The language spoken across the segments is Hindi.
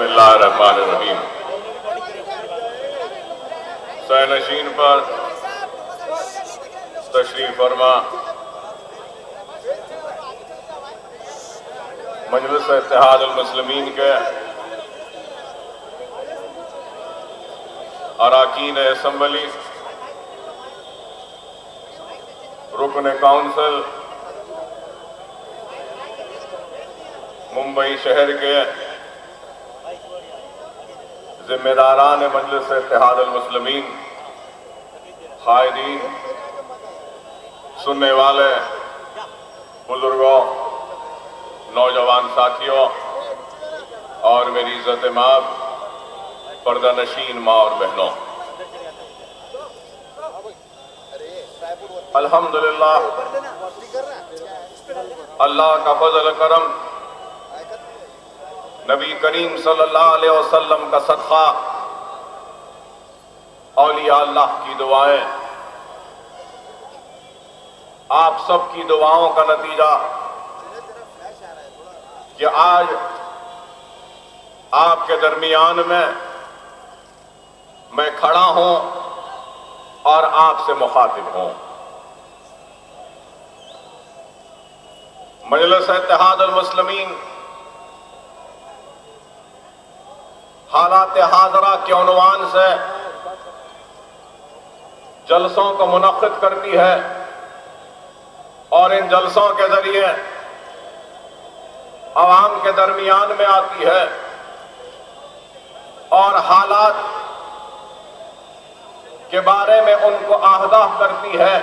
बिस्मिल्लाहिर्रहमानिर्रहीम। सैनशीन पर तशरीफ फरमा मजलिस इत्तेहादुल मुस्लिमीन के अराकीन असम्बली, रुकन काउंसिल, मुंबई शहर के जिम्मेदारान मजलिस इत्तेहादुल मुस्लिमीन, कायदीन, सुनने वाले बुजुर्गों, नौजवान साथियों और मेरी इज्जत माब पर्दा नशीन माँ और बहनों, अल्हम्दुलिल्लाह अल्लाह का फजल करम, नबी करीम सल्लल्लाहु अलैहि वसल्लम का सदका, औलिया अल्लाह की दुआएं, आप सब की दुआओं का नतीजा कि आज आपके दरमियान में मैं खड़ा हूं और आपसे मुखातिब हूं। मजलिस इत्तेहादुल मुस्लिमीन हालात हाज़रा के उन्वान से जलसों को मुनक्किद करती है और इन जलसों के जरिए अवाम के दरमियान में आती है और हालात के बारे में उनको आगाह करती है।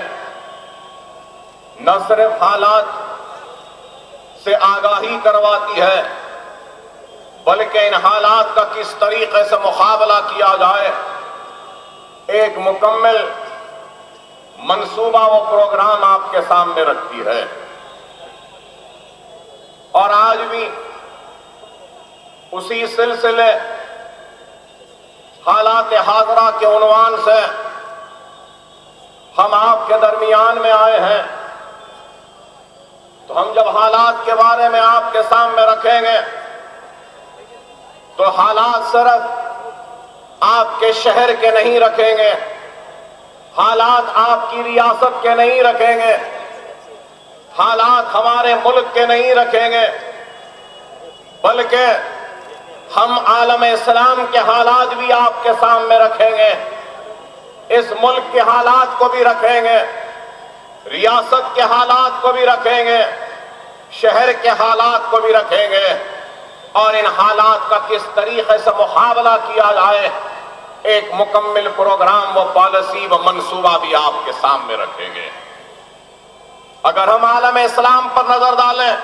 न सिर्फ हालात से आगाही करवाती है बल्कि इन हालात का किस तरीके से मुकाबला किया जाए एक मुकम्मल मंसूबा व प्रोग्राम आपके सामने रखती है। और आज भी उसी सिलसिले हालात हाज़रा के उन्वान से हम आपके दरमियान में आए हैं। तो हम जब हालात के बारे में आपके सामने रखेंगे तो हालात सिर्फ आपके शहर के नहीं रखेंगे, हालात आपकी रियासत के नहीं रखेंगे, हालात हमारे मुल्क के नहीं रखेंगे, बल्कि हम आलम इस्लाम के हालात भी आपके सामने रखेंगे। इस मुल्क के हालात को भी रखेंगे, रियासत के हालात को भी रखेंगे, शहर के हालात को भी रखेंगे और इन हालात का किस तरीके से मुकाबला किया जाए एक मुकम्मल प्रोग्राम व पॉलिसी व मंसूबा भी आपके सामने रखेंगे। अगर हम आलम इस्लाम पर नजर डालें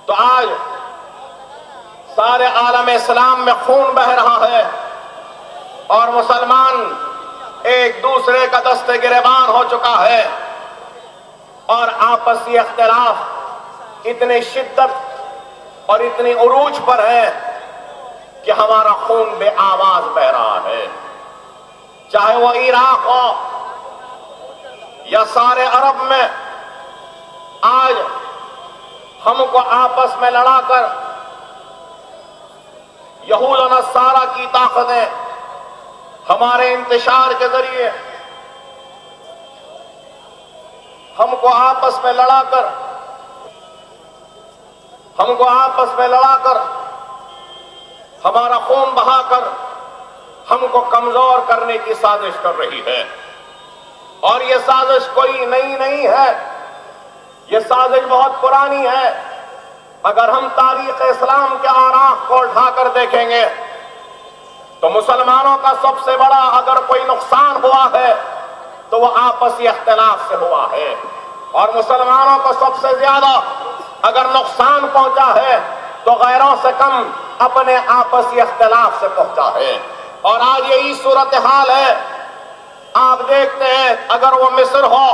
तो आज सारे आलम इस्लाम में खून बह रहा है और मुसलमान एक दूसरे का दस्ते गिरेबान हो चुका है और आपसी इख्तिलाफ इतनी शिद्दत और इतनी उरूज पर है कि हमारा खून बेआवाज बह रहा है। चाहे वो इराक हो या सारे अरब में, आज हमको आपस में लड़ाकर यहूद और नसारा की ताकतें हमारे इंतशार के जरिए हमको आपस में लड़ाकर हमारा खून बहाकर हमको कमजोर करने की साजिश कर रही है। और ये साजिश कोई नई नहीं है, ये साजिश बहुत पुरानी है। अगर हम तारीख इस्लाम के आराख को उठाकर देखेंगे तो मुसलमानों का सबसे बड़ा अगर कोई नुकसान हुआ है तो वो आपसी इख्तिलाफ से हुआ है और मुसलमानों को सबसे ज्यादा अगर नुकसान पहुंचा है तो गैरों से कम अपने आपसी इख्तिलाफ से पहुंचा है। और आज यही सूरत हाल है। आप देखते हैं अगर वो मिस्र हो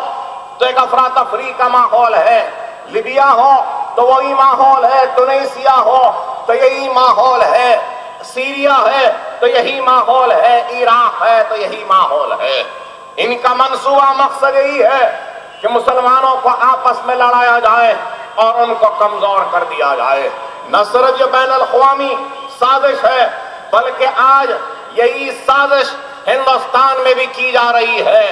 तो एक अफरा तफरी का माहौल है, लीबिया हो तो वही माहौल है, तुनीसिया हो तो यही माहौल है, सीरिया है तो यही माहौल है, इराक है तो यही माहौल है। इनका मंसूबा मकसद यही है कि मुसलमानों को आपस में लड़ाया जाए और उनको कमजोर कर दिया जाए। न सिर्फ ये बैनुल अक़वामी साजिश है, बल्कि आज यही साजिश हिंदुस्तान में भी की जा रही है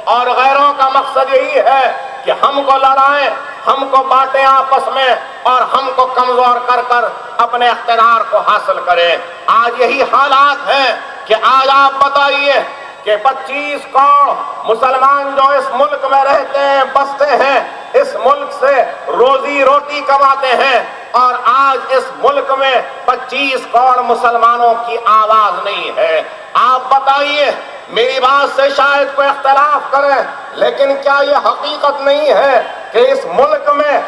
और गैरों का मकसद यही है कि हमको लड़ाएं, हमको बांटें आपस में और हमको कमजोर कर कर अपने इख्तियार को हासिल करें। आज यही हालात है कि आज आप बताइए कि 25 करोड़ मुसलमान जो इस मुल्क में रहते हैं, बसते हैं, इस मुल्क से रोजी रोटी कमाते हैं और आज इस मुल्क में 25 करोड़ मुसलमानों की आवाज नहीं है। आप बताइए, मेरी बात से शायद कोई इख्तिलाफ करे, लेकिन क्या यह हकीकत नहीं है कि इस मुल्क में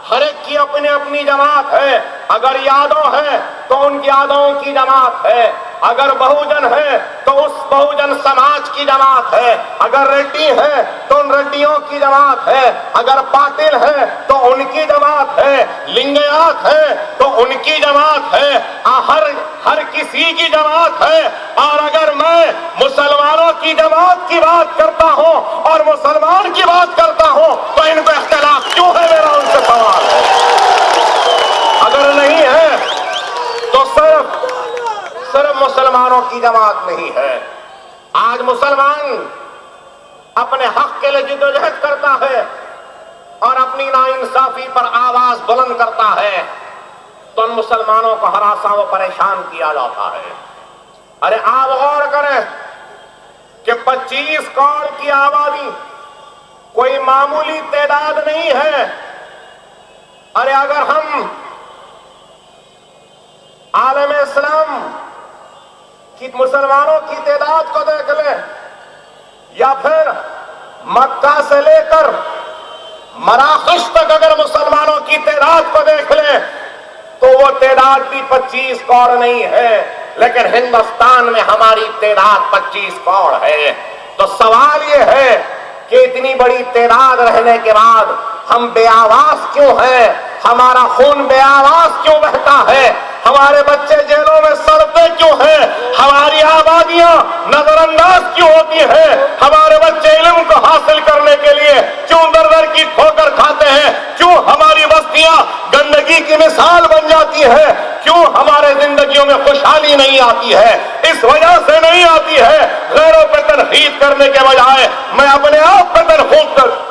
हर एक की अपनी अपनी जमात है? अगर यादव है तो उनकी यादवों की जमात है, अगर बहुजन है तो उस बहुजन समाज की जमात है, अगर रेड्डी है तो उन रेड्डियों की जमात है, अगर पाटिल है तो उनकी जमात है, लिंगायत है तो उनकी जमात है, हर किसी की जमात है। और अगर मैं मुसलमानों की जमात की बात करता हूं और मुसलमान की बात करता हूं तो इनको इख्तिलाफ क्यों है, मेरा उनसे सवाल है। अगर नहीं है तो सिर्फ मुसलमानों की जमात नहीं है। आज मुसलमान अपने हक के लिए जिद्दोजहद करता है और अपनी नाइंसाफी पर आवाज बुलंद करता है तो उन मुसलमानों को हरासा व परेशान किया जाता है। अरे आप गौर करें कि 25 करोड़ की आबादी कोई मामूली तादाद नहीं है। अरे अगर हम आलम इस्लाम की मुसलमानों की तादाद को देख लें या फिर मक्का से लेकर मराकश तक अगर मुसलमानों की तादाद को देख लें तो वो तादाद भी 25 करोड़ नहीं है, लेकिन हिंदुस्तान में हमारी तादाद 25 करोड़ है। तो सवाल ये है कि इतनी बड़ी तादाद रहने के बाद हम बेआवाज क्यों हैं? हमारा खून बेआवाज क्यों बहता है? हमारे बच्चे जेलों में सड़ते क्यों हैं? हमारी आबादियां नजरअंदाज क्यों होती हैं? हमारे बच्चे इल्म को हासिल करने के लिए क्यों दर दर की ठोकर खाते हैं? क्यों हमारी बस्तियां गंदगी की मिसाल बन जाती है? क्यों हमारे जिंदगियों में खुशहाली नहीं आती है? इस वजह से नहीं आती है। गैरों पर तनकीद करने के बजाय मैं अपने आप पर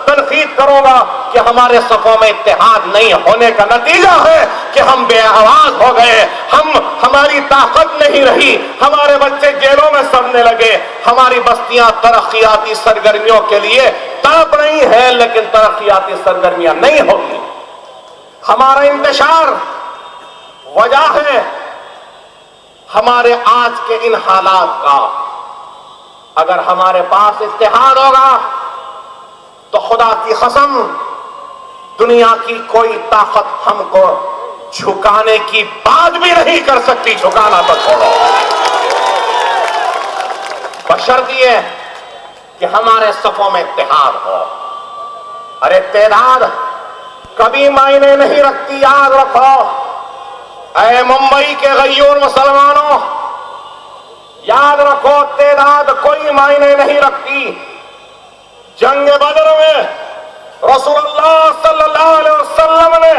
तनकीद करूंगा कि हमारे सफों में इत्तेहाद नहीं होने का नतीजा है कि हम बेआवाज हो गए, हमारी ताकत नहीं रही, हमारे बच्चे जेलों में सड़ने लगे, हमारी बस्तियां तरक्कियाती सरगर्मियों के लिए तड़प रही हैं, लेकिन तरक्कियाती सरगर्मियां नहीं होगी। हमारा इंतशार वजह है हमारे आज के इन हालात का। अगर हमारे पास इत्तेहाद होगा तो खुदा की कसम दुनिया की कोई ताकत हमको झुकाने की बात भी नहीं कर सकती। झुकाना तो छोड़ो, बशर्ते ये कि हमारे सफों में इत्तेहाद हो। अरे तादाद कभी मायने नहीं रखती, याद रखो। ऐ मुंबई के गयूर मुसलमानों, याद रखो, तादाद कोई मायने नहीं रखती। जंग बदर में रसूलुल्लाह सल्लल्लाहु अलैहि वसल्लम ने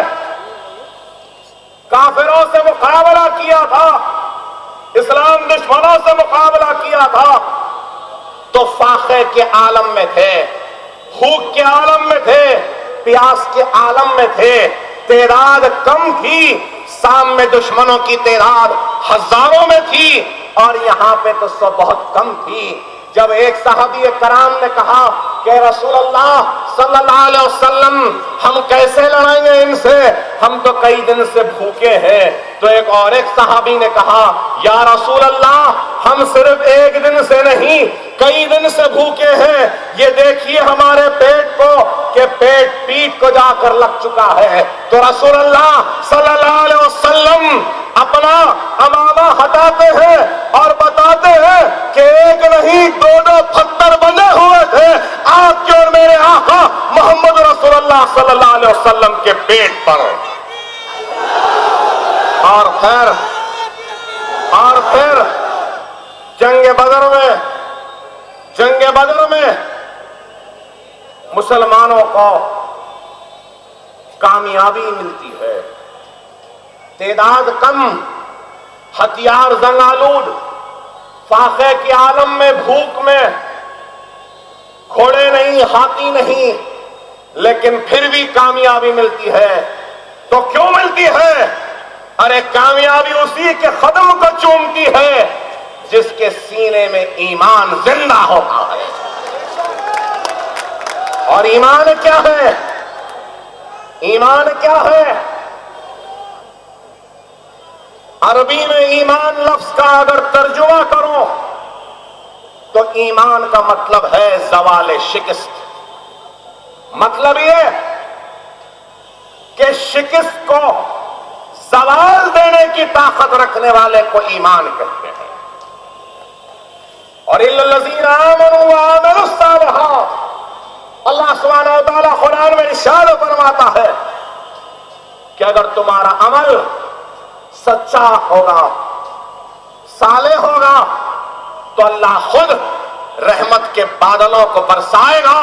काफिरों से मुकाबला किया था, इस्लाम दुश्मनों से मुकाबला किया था, तो फाखे के आलम में थे, भूख के आलम में थे, प्यास के आलम में थे, तादाद कम थी। शाम में दुश्मनों की तादाद हजारों में थी और यहां पे तो सब बहुत कम थी। जब एक सहाबी कराम ने कहा कि रसूलुल्लाह सल्लल्लाहु अलैहि वसल्लम, हम कैसे लड़ेंगे इनसे, हम तो कई दिन से भूखे हैं, तो एक सहाबी ने कहा, या रसूलल्लाह, हम सिर्फ एक दिन से नहीं कई दिन से भूखे हैं, ये देखिए हमारे पेट को कि पेट पीठ को जाकर लग चुका है। तो रसूलुल्लाह सल्लल्लाहु अलैहि वसल्लम अपना अमामा हटाते हैं और बताते हैं कि एक नहीं दो पत्थर बने हुए थे आपके और मेरे आका मोहम्मद रसूलुल्लाह सल्लल्लाहु अलैहि वसल्लम के पेट पर। और फिर जंग बदर में मुसलमानों को कामयाबी मिलती है। तादाद कम हथियार जंगालूद, फाके के आलम में, भूख में, घोड़े नहीं, हाथी नहीं, लेकिन फिर भी कामयाबी मिलती है। तो क्यों मिलती है? अरे कामयाबी उसी के कदम को चूमती है जिसके सीने में ईमान जिंदा होता है। और ईमान क्या है? ईमान क्या है? अरबी में ईमान लफ्ज का अगर तर्जुमा करो तो ईमान का मतलब है ज़वाल शिकस्त। मतलब यह कि शिकस्त को सवाल देने की ताकत रखने वाले को ईमान कहते हैं। और इल्लल्लज़ीना आमनू व अमिलुस्सालिहात, अल्लाह सुब्हानहू व तआला कुरान में इरशाद फरमाता है कि अगर तुम्हारा अमल सच्चा होगा, साले होगा, तो अल्लाह खुद रहमत के बादलों को बरसाएगा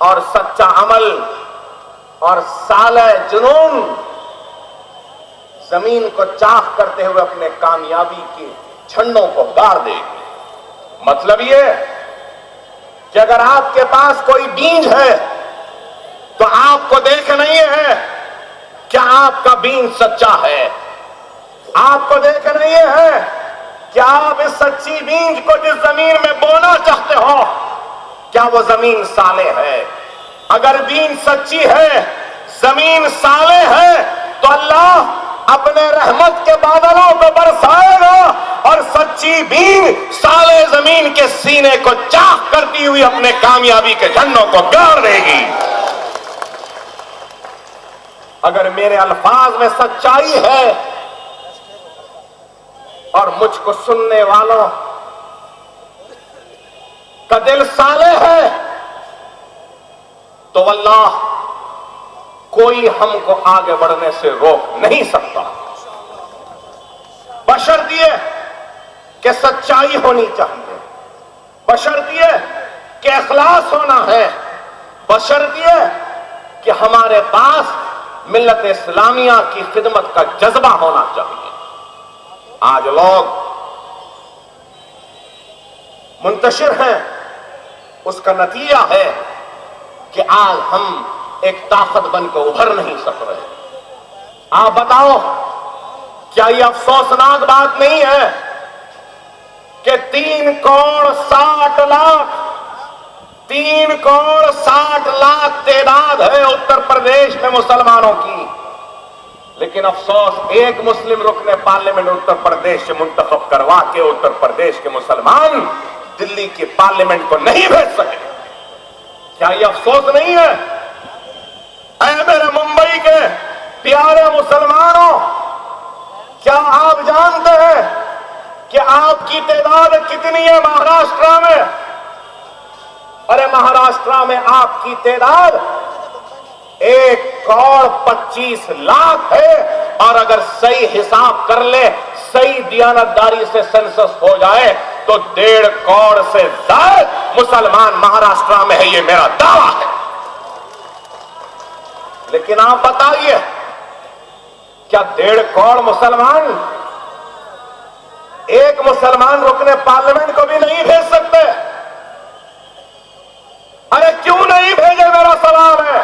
और सच्चा अमल और साले जुनून जमीन को चाक करते हुए अपने कामयाबी के झंडों को गाड़ देगी। मतलब यह कि अगर आपके पास कोई बीज है तो आपको देखना ही है क्या आपका बीज सच्चा है। आपको देखना ही है कि आप इस सच्ची बीज को जिस जमीन में बोना चाहते हो क्या वो जमीन साले है। अगर बीज सच्ची है, जमीन साले है, तो अल्लाह अपने रहमत के बादलों को बरसाएगा और सच्ची बीज साले जमीन के सीने को चाक करती हुई अपने कामयाबी के झंडों को गाड़ देगी। अगर मेरे अल्फाज में सच्चाई है और मुझको सुनने वालों का दिल साले है तो अल्लाह कोई हमको आगे बढ़ने से रोक नहीं सकता, बशर्ते कि सच्चाई होनी चाहिए, बशर्ते कि इखलास होना है, बशर्ते कि हमारे पास मिल्लत इस्लामिया की खिदमत का जज्बा होना चाहिए। आज लोग मुंतशिर हैं, उसका नतीजा है कि आज हम एक ताकत बनकर उभर नहीं सक रहे। आप बताओ क्या यह अफसोसनाक बात नहीं है कि 3 करोड़ 60 लाख तादाद है उत्तर प्रदेश में मुसलमानों की, लेकिन अफसोस एक मुस्लिम रुकने पार्लियामेंट उत्तर प्रदेश से मुंतखब करवा के उत्तर प्रदेश के मुसलमान दिल्ली की पार्लियामेंट को नहीं भेज सके। क्या यह अफसोस नहीं है? ऐ मेरे मुंबई के प्यारे मुसलमानों, क्या आप जानते हैं कि आपकी तादाद कितनी है महाराष्ट्र में? अरे महाराष्ट्र में आपकी तादाद 1 करोड़ 25 लाख है और अगर सही हिसाब कर ले, सही दियानतदारी से सेंसस हो जाए तो 1.5 करोड़ से ज्यादा मुसलमान महाराष्ट्र में है, ये मेरा दावा है। लेकिन आप बताइए क्या 1.5 करोड़ मुसलमान एक मुसलमान रुकने पार्लियामेंट को भी नहीं भेज सकते? अरे क्यों नहीं भेजे, मेरा सवाल है।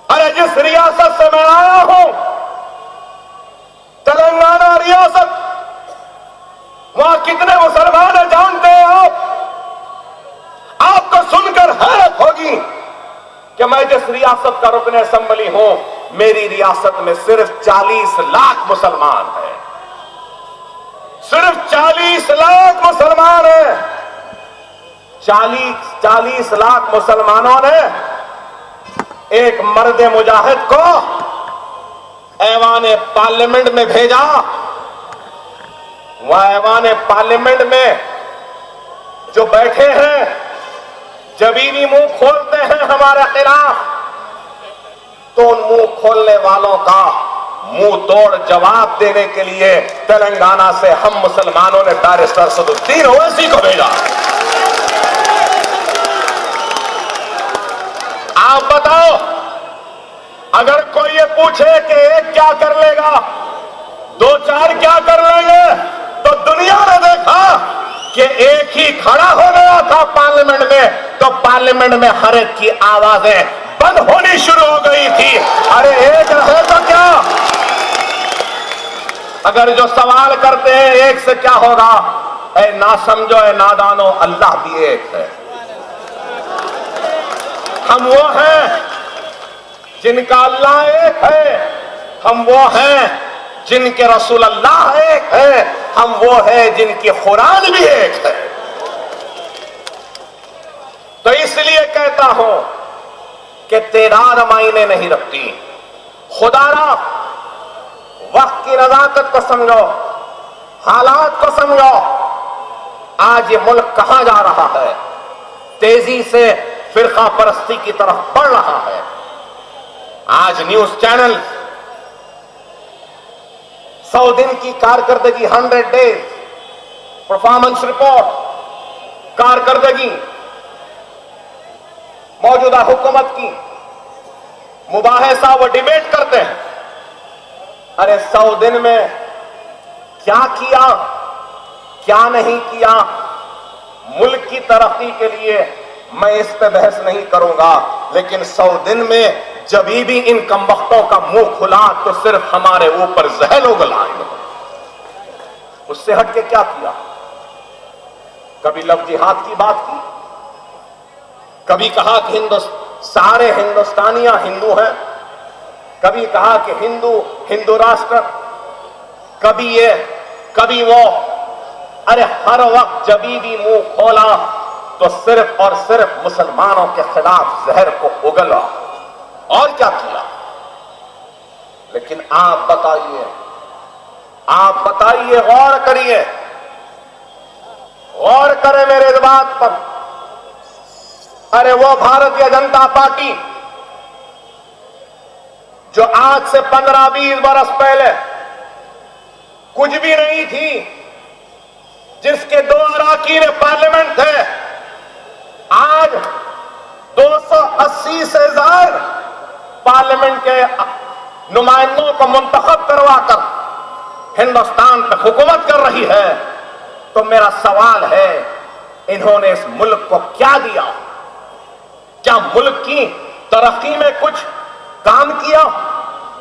अरे जिस रियासत से मैं आया हूं, तेलंगाना रियासत, वहां कितने मुसलमान हैं जानते हैं आप? आपको सुनकर हैरत होगी कि मैं जिस रियासत का रुकने असेंबली हूं, मेरी रियासत में सिर्फ 40 लाख मुसलमान हैं। सिर्फ 40 लाख मुसलमान हैं। 40 लाख मुसलमानों ने एक मर्द मुजाहिद को ऐवान पार्लियामेंट में भेजा। वह ऐवान पार्लियामेंट में जो बैठे हैं, जब भी मुंह खोलते हैं हमारे खिलाफ, तो उन मुंह खोलने वालों का मुंह तोड़ जवाब देने के लिए तेलंगाना से हम मुसलमानों ने बैरिस्टर सदुद्दीन ओवैसी को भेजा। आप बताओ, अगर कोई ये पूछे कि एक क्या कर लेगा, 2 चार क्या कर लेंगे? तो दुनिया ने देखा कि एक ही खड़ा हो गया था पार्लियामेंट में, तो पार्लियामेंट में हर एक की आवाजें बंद होनी शुरू हो गई थी। अरे एक रहे तो क्या? अगर जो सवाल करते हैं एक से क्या होगा, ऐ ना समझो ऐ नादानो, अल्लाह भी एक है। हम वो हैं जिनका अल्लाह एक है, हम वो हैं जिनके रसूल अल्लाह एक है, हम वो हैं जिनकी कुरान भी एक है। तो इसलिए कहता हूं कि तेरार मायने नहीं रखती। खुदारा वक्त की नजाकत को समझो, हालात को समझो। आज ये मुल्क कहां जा रहा है? तेजी से फिरका परस्ती की तरफ बढ़ रहा है। आज न्यूज चैनल 100 दिन की कारकर्दगी, 100 डेज परफॉर्मेंस रिपोर्ट, कारकर्दगी मौजूदा हुकूमत की मुबाहिसा वो डिबेट करते हैं। अरे 100 दिन में क्या किया, क्या नहीं किया, मुल्क की तरक्की के लिए मैं इस पे बहस नहीं करूंगा, लेकिन 100 दिन में जब भी इन कमबख्तों का मुंह खुला तो सिर्फ हमारे ऊपर जहर उगलाए। उससे हटके क्या किया? कभी लव जिहाद की बात की, कभी कहा कि सारे हिंदुस्तानियां हिंदू हैं, कभी कहा कि हिंदू राष्ट्र, कभी ये कभी वो। अरे हर वक्त जब भी मुंह खोला तो सिर्फ और सिर्फ मुसलमानों के खिलाफ जहर को उगला। और क्या किया? लेकिन आप बताइए, गौर करिए, गौर करें मेरे इस बात पर। अरे वो भारतीय जनता पार्टी जो आज से 15-20 बरस पहले कुछ भी नहीं थी, जिसके 2 अरकान पार्लियामेंट थे, आज 280 से ज्यादा पार्लियामेंट के नुमाइंदों को मुंतखब करवाकर हिंदुस्तान पर हुकूमत कर रही है। तो मेरा सवाल है, इन्होंने इस मुल्क को क्या दिया? क्या मुल्क की तरक्की में कुछ काम किया?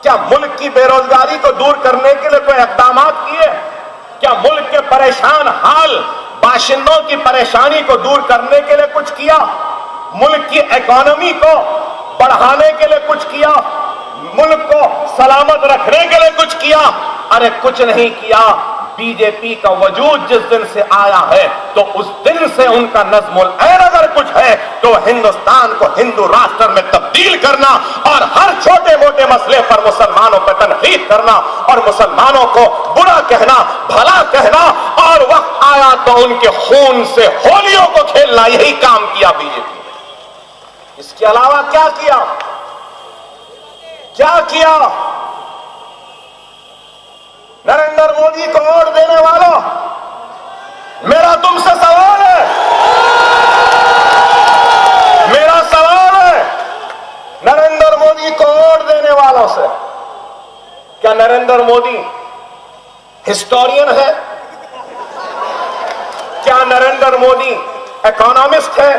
क्या मुल्क की बेरोजगारी को दूर करने के लिए कोई इक़दाम किए? क्या मुल्क के परेशान हाल बाशिंदों की परेशानी को दूर करने के लिए कुछ किया? मुल्क की इकोनॉमी को बढ़ाने के लिए कुछ किया? मुल्क को सलामत रखने के लिए कुछ किया? अरे कुछ नहीं किया। बीजेपी का वजूद जिस दिन से आया है, तो उस दिन से उनका नज़्मुल ऐन अगर कुछ है तो हिंदुस्तान को हिंदू राष्ट्र में तब्दील करना और हर छोटे मोटे मसले पर मुसलमानों पर तनकीद करना और मुसलमानों को बुरा कहना, भला कहना, और वक्त आया तो उनके खून से होलियों को खेलना, यही काम किया बीजेपी ने। इसके अलावा क्या किया? क्या किया? नरेंद्र मोदी को वोट देने वालों, मेरा तुमसे सवाल है, मेरा सवाल है नरेंद्र मोदी को वोट देने वालों से, क्या नरेंद्र मोदी हिस्टोरियन है? क्या नरेंद्र मोदी इकोनॉमिस्ट है?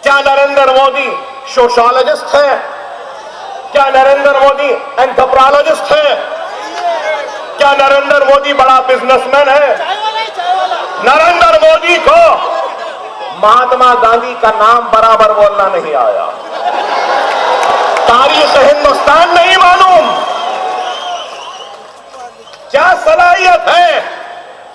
क्या नरेंद्र मोदी सोशियोलॉजिस्ट है? क्या नरेंद्र मोदी एंथ्रोपोलॉजिस्ट है? क्या नरेंद्र मोदी बड़ा बिजनेसमैन है? नरेंद्र मोदी को महात्मा गांधी का नाम बराबर बोलना नहीं आया, तारीख हिंदुस्तान नहीं मालूम। क्या सलाहियत है?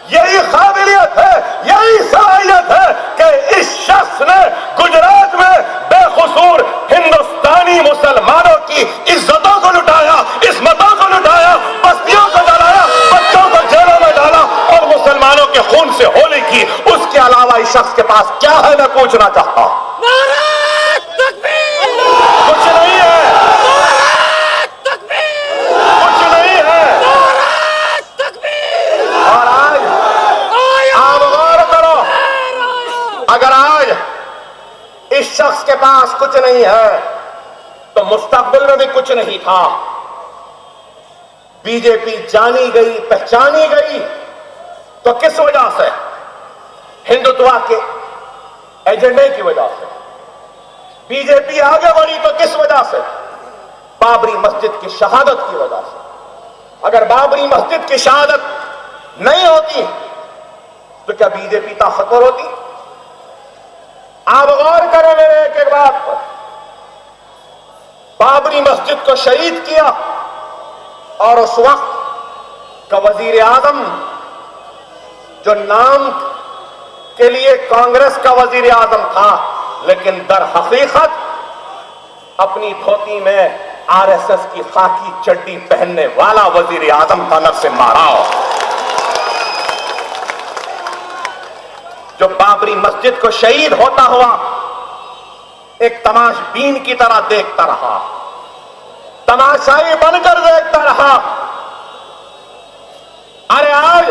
यही काबिलियत है, यही सलाहियत है कि इस शख्स ने गुजरात में बेकसूर हिंदुस्तानी मुसलमानों की इज्जतों को लुटाया, इस्मतों को लुटाया, बस्तियों को जलाया, बच्चों को जेलों में डाला और मुसलमानों के खून से होली की। उसके अलावा इस शख्स के पास क्या है, मैं पूछना चाहता हूं। कुछ नहीं है, कुछ नहीं है। और आज आप गौर करो, अगर आज इस शख्स के पास कुछ नहीं है तो मुस्तकबिल में भी कुछ नहीं था। बीजेपी जानी गई, पहचानी गई तो किस वजह से? हिंदुत्व के एजेंडे की वजह से। बीजेपी आगे बढ़ी तो किस वजह से? बाबरी मस्जिद की शहादत की वजह से। अगर बाबरी मस्जिद की शहादत नहीं होती तो क्या बीजेपी ताकतवर होती? आप गौर करें मेरे एक एक बात पर। बाबरी मस्जिद को शहीद किया और उस वक्त का वजीर आजम, जो नाम के लिए कांग्रेस का वजीर आजम था, लेकिन दर हकीकत अपनी धोती में आरएसएस की खाकी चड्डी पहनने वाला वजीर आजम था नरसिम्हा राव, जो बाबरी मस्जिद को शहीद होता हुआ एक तमाशबीन की तरह देखता रहा, तमाशाई बनकर देखता रहा। अरे आज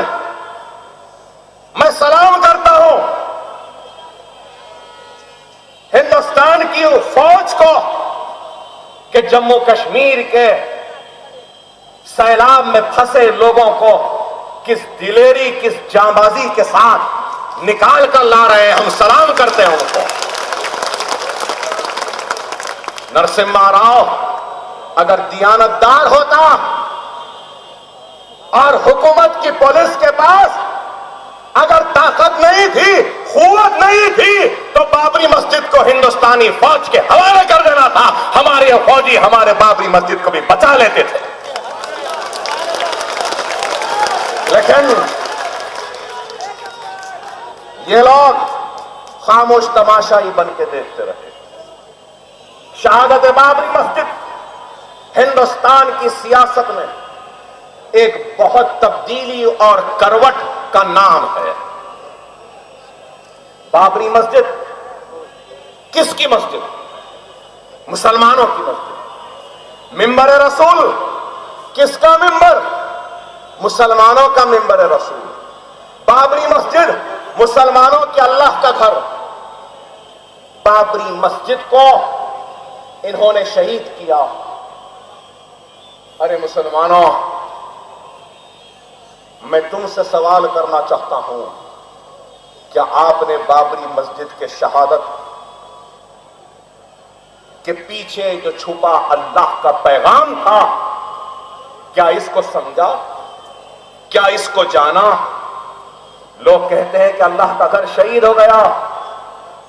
मैं सलाम करता हूं हिंदुस्तान की फौज को कि जम्मू कश्मीर के सैलाब में फंसे लोगों को किस दिलेरी, किस जांबाजी के साथ निकाल कर ला रहे हैं। हम सलाम करते हैं उनको। नरसिम्हा राव अगर दियानतदार होता और हुकूमत की पुलिस के पास अगर ताकत नहीं थी, कुव्वत नहीं थी, तो बाबरी मस्जिद को हिंदुस्तानी फौज के हवाले कर देना था। हमारे फौजी हमारे बाबरी मस्जिद को भी बचा लेते थे। लेकिन ये लोग खामोश तमाशाई बन के देखते रहे। शहादत बाबरी मस्जिद हिंदुस्तान की सियासत में एक बहुत तब्दीली और करवट का नाम है। बाबरी मस्जिद किसकी मस्जिद? मुसलमानों की मस्जिद। मिंबर रसूल किसका मिंबर? मुसलमानों का मिंबर रसूल। बाबरी मस्जिद मुसलमानों के अल्लाह का घर। बाबरी मस्जिद को इन्होंने शहीद किया। अरे मुसलमानों, मैं तुमसे सवाल करना चाहता हूं, क्या आपने बाबरी मस्जिद के शहादत के पीछे जो छुपा अल्लाह का पैगाम था, क्या इसको समझा? क्या इसको जाना? लोग कहते हैं कि अल्लाह का घर शहीद हो गया।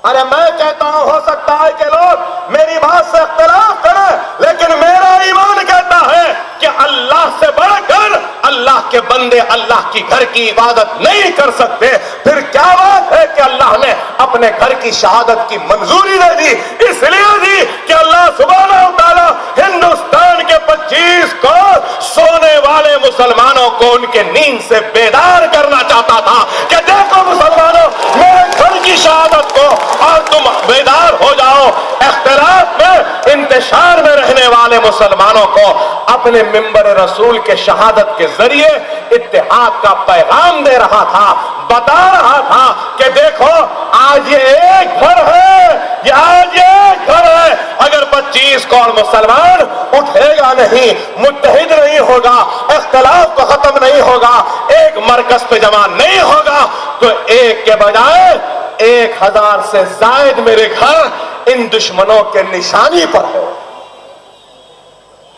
अरे मैं कहता हूं, हो सकता है कि लोग मेरी बात से इख्तिलाफ करें, लेकिन मेरा ईमान कहता है कि अल्लाह से बढ़कर अल्लाह के बंदे अल्लाह की घर की इबादत नहीं कर सकते। फिर क्या बात है कि अल्लाह ने अपने घर की शहादत की मंजूरी दे दी? इसलिए दी कि अल्लाह सुब्हानहू तआला हिंदुस्तान के 25 करोड़ सोने वाले मुसलमानों को उनके नींद से बेदार करना चाहता था कि देखो मुसलमानों, मेरे घर की शहादत को और तुम बेदार हो जाओ। इख्तिलाफ में, इंतशार में रहने वाले मुसलमानों को अपने मिंबर रसूल के शहादत के जरिए इत्तेहाद का पैगाम दे रहा था, बता रहा था कि देखो आज ये एक घर है, ये आज एक घर है। अगर 25 करोड़ मुसलमान उठेगा नहीं, मुत्तहिद नहीं होगा, इख्तिलाफ को खत्म नहीं होगा, एक मरकज पे जमा नहीं होगा, तो एक के बजाय 1000 से जायद मेरे घर इन दुश्मनों के निशानी पर है।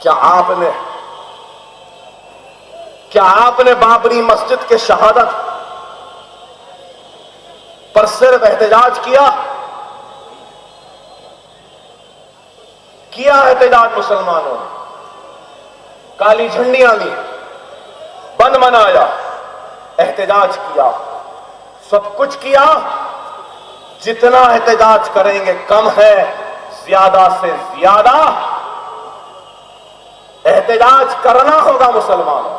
क्या आपने बाबरी मस्जिद के शहादत पर सिर्फ एहतजाज किया एहतजाज मुसलमानों ने? काली झंडियां ली, बंद मनाया, एहतजाज किया, सब कुछ किया। जितना एहतजाज करेंगे कम है, ज्यादा से ज्यादा एहतजाज करना होगा मुसलमानों,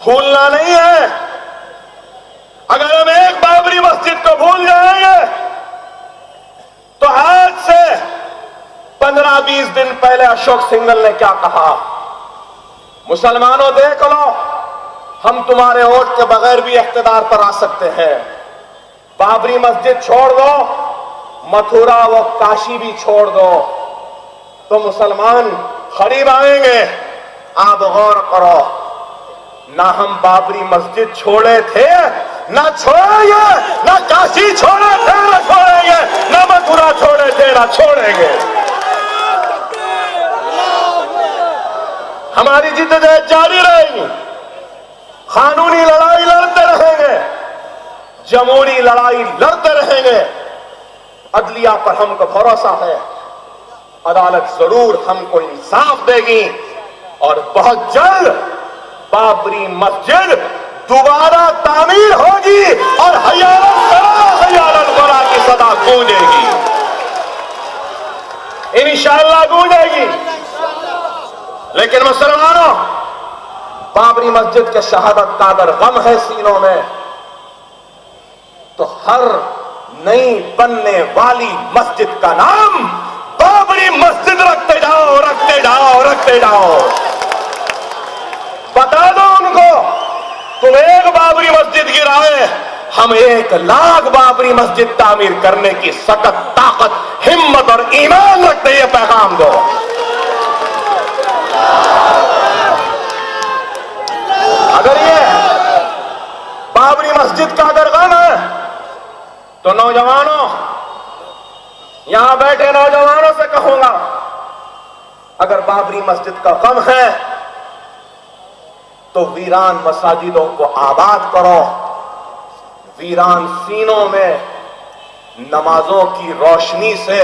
भूलना नहीं है। अगर हम एक बाबरी मस्जिद को भूल जाएंगे तो आज से 15-20 दिन पहले अशोक सिंघल ने क्या कहा? मुसलमानों देख लो, हम तुम्हारे वोट के बगैर भी इख्तिदार पर आ सकते हैं। बाबरी मस्जिद छोड़ दो, मथुरा व काशी भी छोड़ दो, तो मुसलमान करीब आएंगे। आप गौर करो, ना हम बाबरी मस्जिद छोड़े थे, ना छोड़ेंगे, ना काशी छोड़े थे, ना छोड़ेंगे, ना मथुरा छोड़े थे, ना छोड़ेंगे। हमारी जिद्दत जारी रहेगी, कानूनी लड़ाई लड़ते रहेंगे, जमहूरी लड़ाई लड़ते रहेंगे। अदलिया पर हमको भरोसा है, अदालत जरूर हमको इंसाफ देगी और बहुत जल्द बाबरी मस्जिद दोबारा तामीर होगी और हयारत बरा की सदा गूंजेगी, इंशाअल्लाह गूंजेगी। लेकिन मुसलमानों, बाबरी मस्जिद के शहादत का अगर गम है सीनों में, तो हर नई बनने वाली मस्जिद का नाम बाबरी मस्जिद रखते जाओ, रखते जाओ, रखते जाओ। बता दो उनको, तुम एक बाबरी मस्जिद गिराए, हम 1 लाख बाबरी मस्जिद तामीर करने की सख्त ताकत, हिम्मत और ईमान रखते, ये पैगाम दो। अगर ये बाबरी मस्जिद का अगर गम है, तो नौजवानों, यहां बैठे नौजवानों से कहूंगा, अगर बाबरी मस्जिद का गम है तो वीरान मसाजिदों को आबाद करो, वीरान सीनों में नमाजों की रोशनी से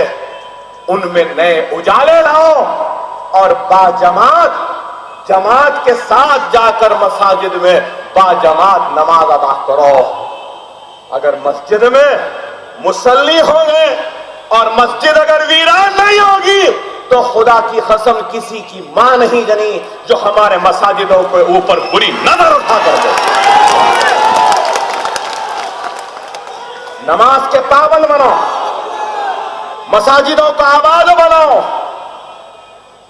उनमें नए उजाले लाओ और जमात के साथ जाकर मसाजिद में बाजमात नमाज अदा करो। अगर मस्जिद में मुसल्ली होंगे और मस्जिद अगर वीरान नहीं होगी, तो खुदा की कसम किसी की मां नहीं जनी जो हमारे मसाजिदों के ऊपर बुरी नजर उठा कर दे। नमाज के पाबंद बनो, मसाजिदों को आबाद बनाओ,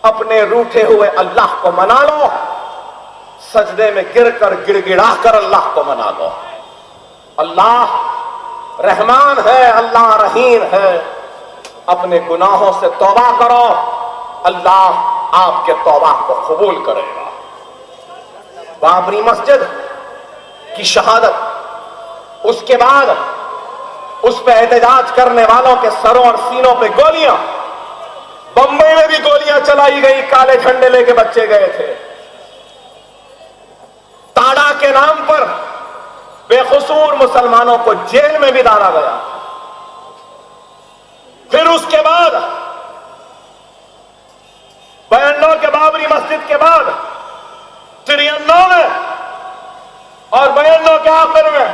अपने रूठे हुए अल्लाह को मना लो, सजदे में गिरकर गिड़गिड़ा कर अल्लाह को मना लो। अल्लाह रहमान है, अल्लाह रहीम है। अपने गुनाहों से तौबा करो, अल्लाह आपके तौबा को कबूल करेगा। बाबरी मस्जिद की शहादत, उसके बाद उस पर एहतजाज करने वालों के सरों और सीनों पे गोलियां, बंबई में भी गोलियां चलाई गई, काले झंडे लेके बच्चे गए थे। ताड़ा के नाम पर बेकसूर मुसलमानों को जेल में भी डाला गया। फिर उसके बाद 92 के बाबरी मस्जिद के बाद 93 में और 92 के आखिर में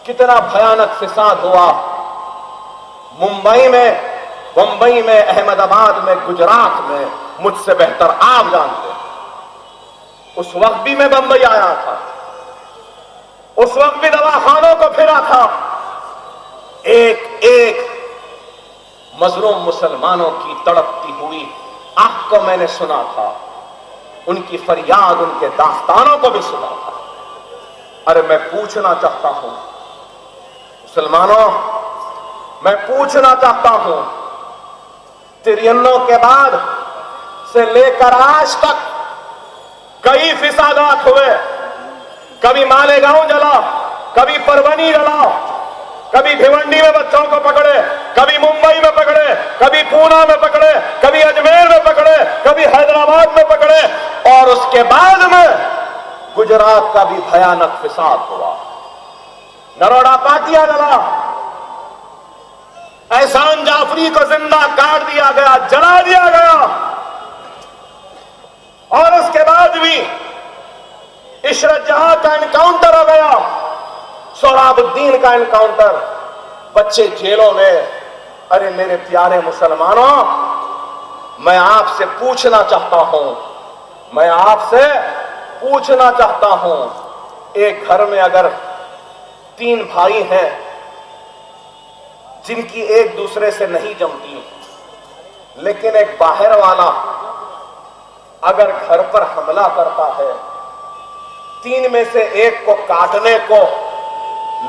कितना भयानक फिसाद हुआ। मुंबई में, बंबई में, अहमदाबाद में, गुजरात में, मुझसे बेहतर आप जानते हैं। उस वक्त भी मैं बंबई आया था, उस वक्त भी दवाखानों को फिरा था। एक एक मजलूम मुसलमानों की तड़पती हुई आह को मैंने सुना था, उनकी फरियाद, उनके दास्तानों को भी सुना था। अरे मैं पूछना चाहता हूं मुसलमानों, मैं पूछना चाहता हूं, 93 के बाद से लेकर आज तक कई फिसादात हुए। कभी मालेगांव जला, कभी परवनी जला, कभी भिवंडी में बच्चों को पकड़े, कभी मुंबई में पकड़े, कभी पूना में पकड़े, कभी अजमेर में पकड़े, कभी हैदराबाद में पकड़े, और उसके बाद में गुजरात का भी भयानक फिसाद हुआ। नरोड़ा पाटिया जला, एहसान जाफरी को जिंदा काट दिया गया, जला दिया गया। और उसके बाद भी इशरत जहां का एनकाउंटर हो गया, सोहराबुद्दीन का एनकाउंटर, बच्चे जेलों में। अरे मेरे प्यारे मुसलमानों, मैं आपसे पूछना चाहता हूं, मैं आपसे पूछना चाहता हूं, एक घर में अगर 3 भाई हैं जिनकी एक दूसरे से नहीं जमती, लेकिन एक बाहर वाला अगर घर पर हमला करता है, 3 में से एक को काटने को,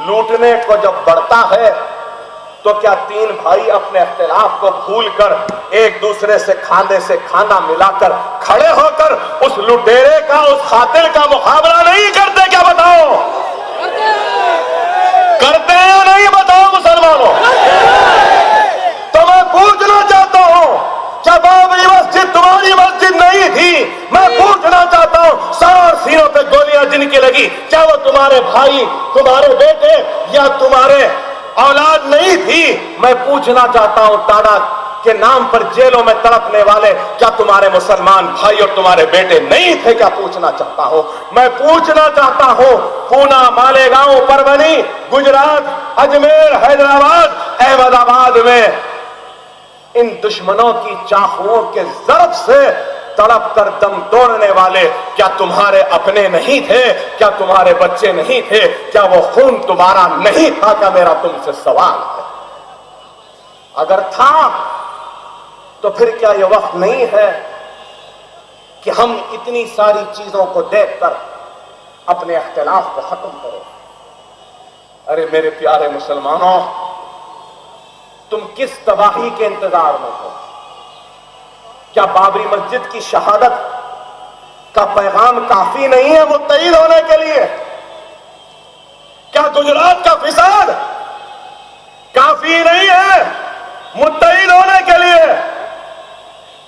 लूटने को जब बढ़ता है, तो क्या 3 भाई अपने इख्तिलाफ को भूलकर एक दूसरे से खाने से खाना मिलाकर खड़े होकर उस लुटेरे का, उस खातिर का मुकाबला नहीं करते क्या? बताओ, करते हैं या नहीं? बताओ मुसलमानों। तो मैं पूछना चाहता हूं, क्या बाबरी मस्जिद तुम्हारी मस्जिद नहीं थी? मैं पूछना चाहता हूं, 100 सीनों पे गोलियां जिनकी लगी, क्या वो तुम्हारे भाई, तुम्हारे बेटे या तुम्हारे औलाद नहीं थी? मैं पूछना चाहता हूं, टाडा के नाम पर जेलों में तड़पने वाले क्या तुम्हारे मुसलमान भाई और तुम्हारे बेटे नहीं थे क्या? पूछना चाहता हूं। मैं पूछना चाहता हूं, पूना, मालेगांव, परभनी, गुजरात, अजमेर, हैदराबाद, अहमदाबाद में इन दुश्मनों की चाकुओं के ज़रब से तड़प कर दम तोड़ने वाले क्या तुम्हारे अपने नहीं थे? क्या तुम्हारे बच्चे नहीं थे? क्या वो खून तुम्हारा नहीं था? क्या मेरा तुमसे सवाल है। अगर था तो फिर क्या यह वक्त नहीं है कि हम इतनी सारी चीजों को देखकर अपने इख्तिलाफ को खत्म करें? अरे मेरे प्यारे मुसलमानों, तुम किस तबाही के इंतजार में हो? क्या बाबरी मस्जिद की शहादत का पैगाम काफी नहीं है मुत्तहिद होने के लिए? क्या गुजरात का फिसाद काफी नहीं है मुत्तहिद होने के लिए?